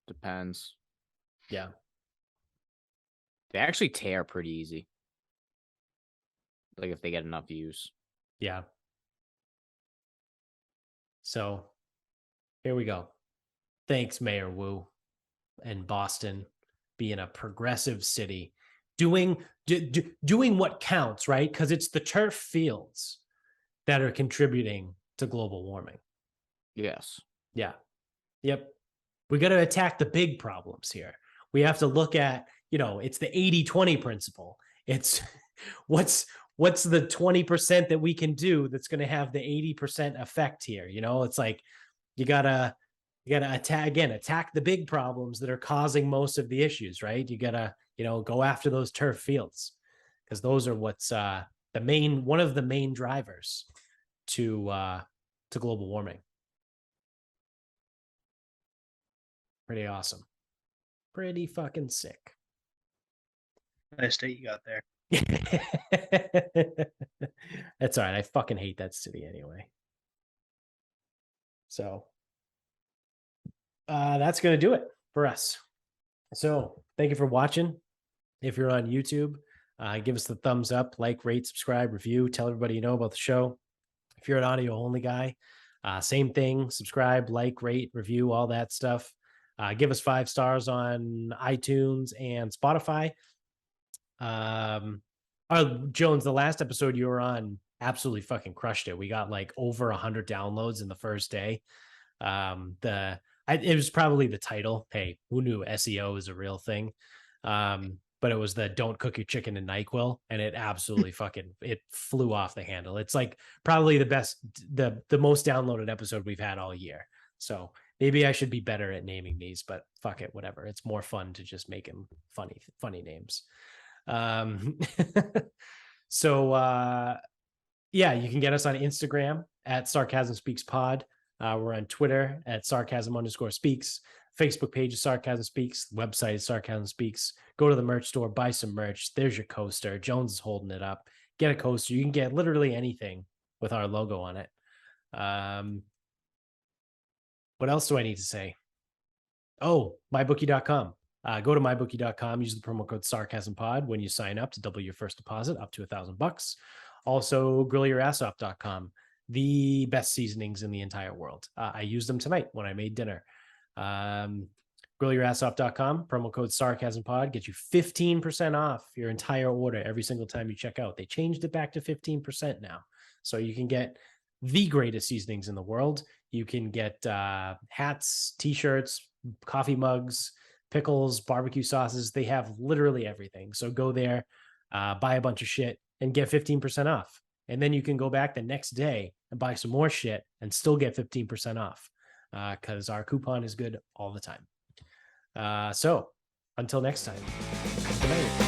depends. Yeah. They actually tear pretty easy. Like if they get enough use. Yeah. So here we go. Thanks, Mayor Wu and Boston being a progressive city, doing what counts, right? Because it's the turf fields that are contributing to global warming. Yes. Yeah. Yep. We got to attack the big problems here. We have to look at, it's the 80-20 principle. It's what's the 20% that we can do that's going to have the 80% effect here. It's like you gotta attack the big problems that are causing most of the issues, right? You gotta go after those turf fields because those are what's one of the main drivers to global warming. Pretty awesome. Pretty fucking sick. Nice state you got there. That's all right. I fucking hate that city anyway. So that's going to do it for us. So thank you for watching. If you're on YouTube, give us the thumbs up, like, rate, subscribe, review, tell everybody you know about the show. If you're an audio only guy, same thing, subscribe, like, rate, review, all that stuff. Give us 5 stars on iTunes and Spotify. Jones, the last episode you were on absolutely fucking crushed it. We got like over 100 downloads in the first day. It was probably the title. Hey, who knew SEO is a real thing? But it was the "Don't cook your chicken in NyQuil," and it absolutely it flew off the handle. It's like probably the best, the most downloaded episode we've had all year. So maybe I should be better at naming these, but fuck it, whatever. It's more fun to just make them funny names. So yeah, you can get us on Instagram at Sarcasm Speaks Pod. We're on Twitter at Sarcasm_speaks. Facebook page is Sarcasm Speaks. The website is Sarcasm Speaks. Go to the merch store, buy some merch. There's your coaster. Jones is holding it up. get a coaster. You can get literally anything with our logo on it. What else do I need to say? Oh, mybookie.com. Go to mybookie.com. Use the promo code SarcasmPod when you sign up to double your first deposit up to $1,000. Also, grillyourassoff.com. The best seasonings in the entire world. I used them tonight when I made dinner. Grillyourassoff.com. Promo code SarcasmPod. Get you 15% off your entire order every single time you check out. They changed it back to 15% now. So you can get the greatest seasonings in the world. You can get hats, t-shirts, coffee mugs, pickles, barbecue sauces. They have literally everything. So go there, buy a bunch of shit and get 15% off. And then you can go back the next day and buy some more shit and still get 15% off because our coupon is good all the time. So until next time, good night.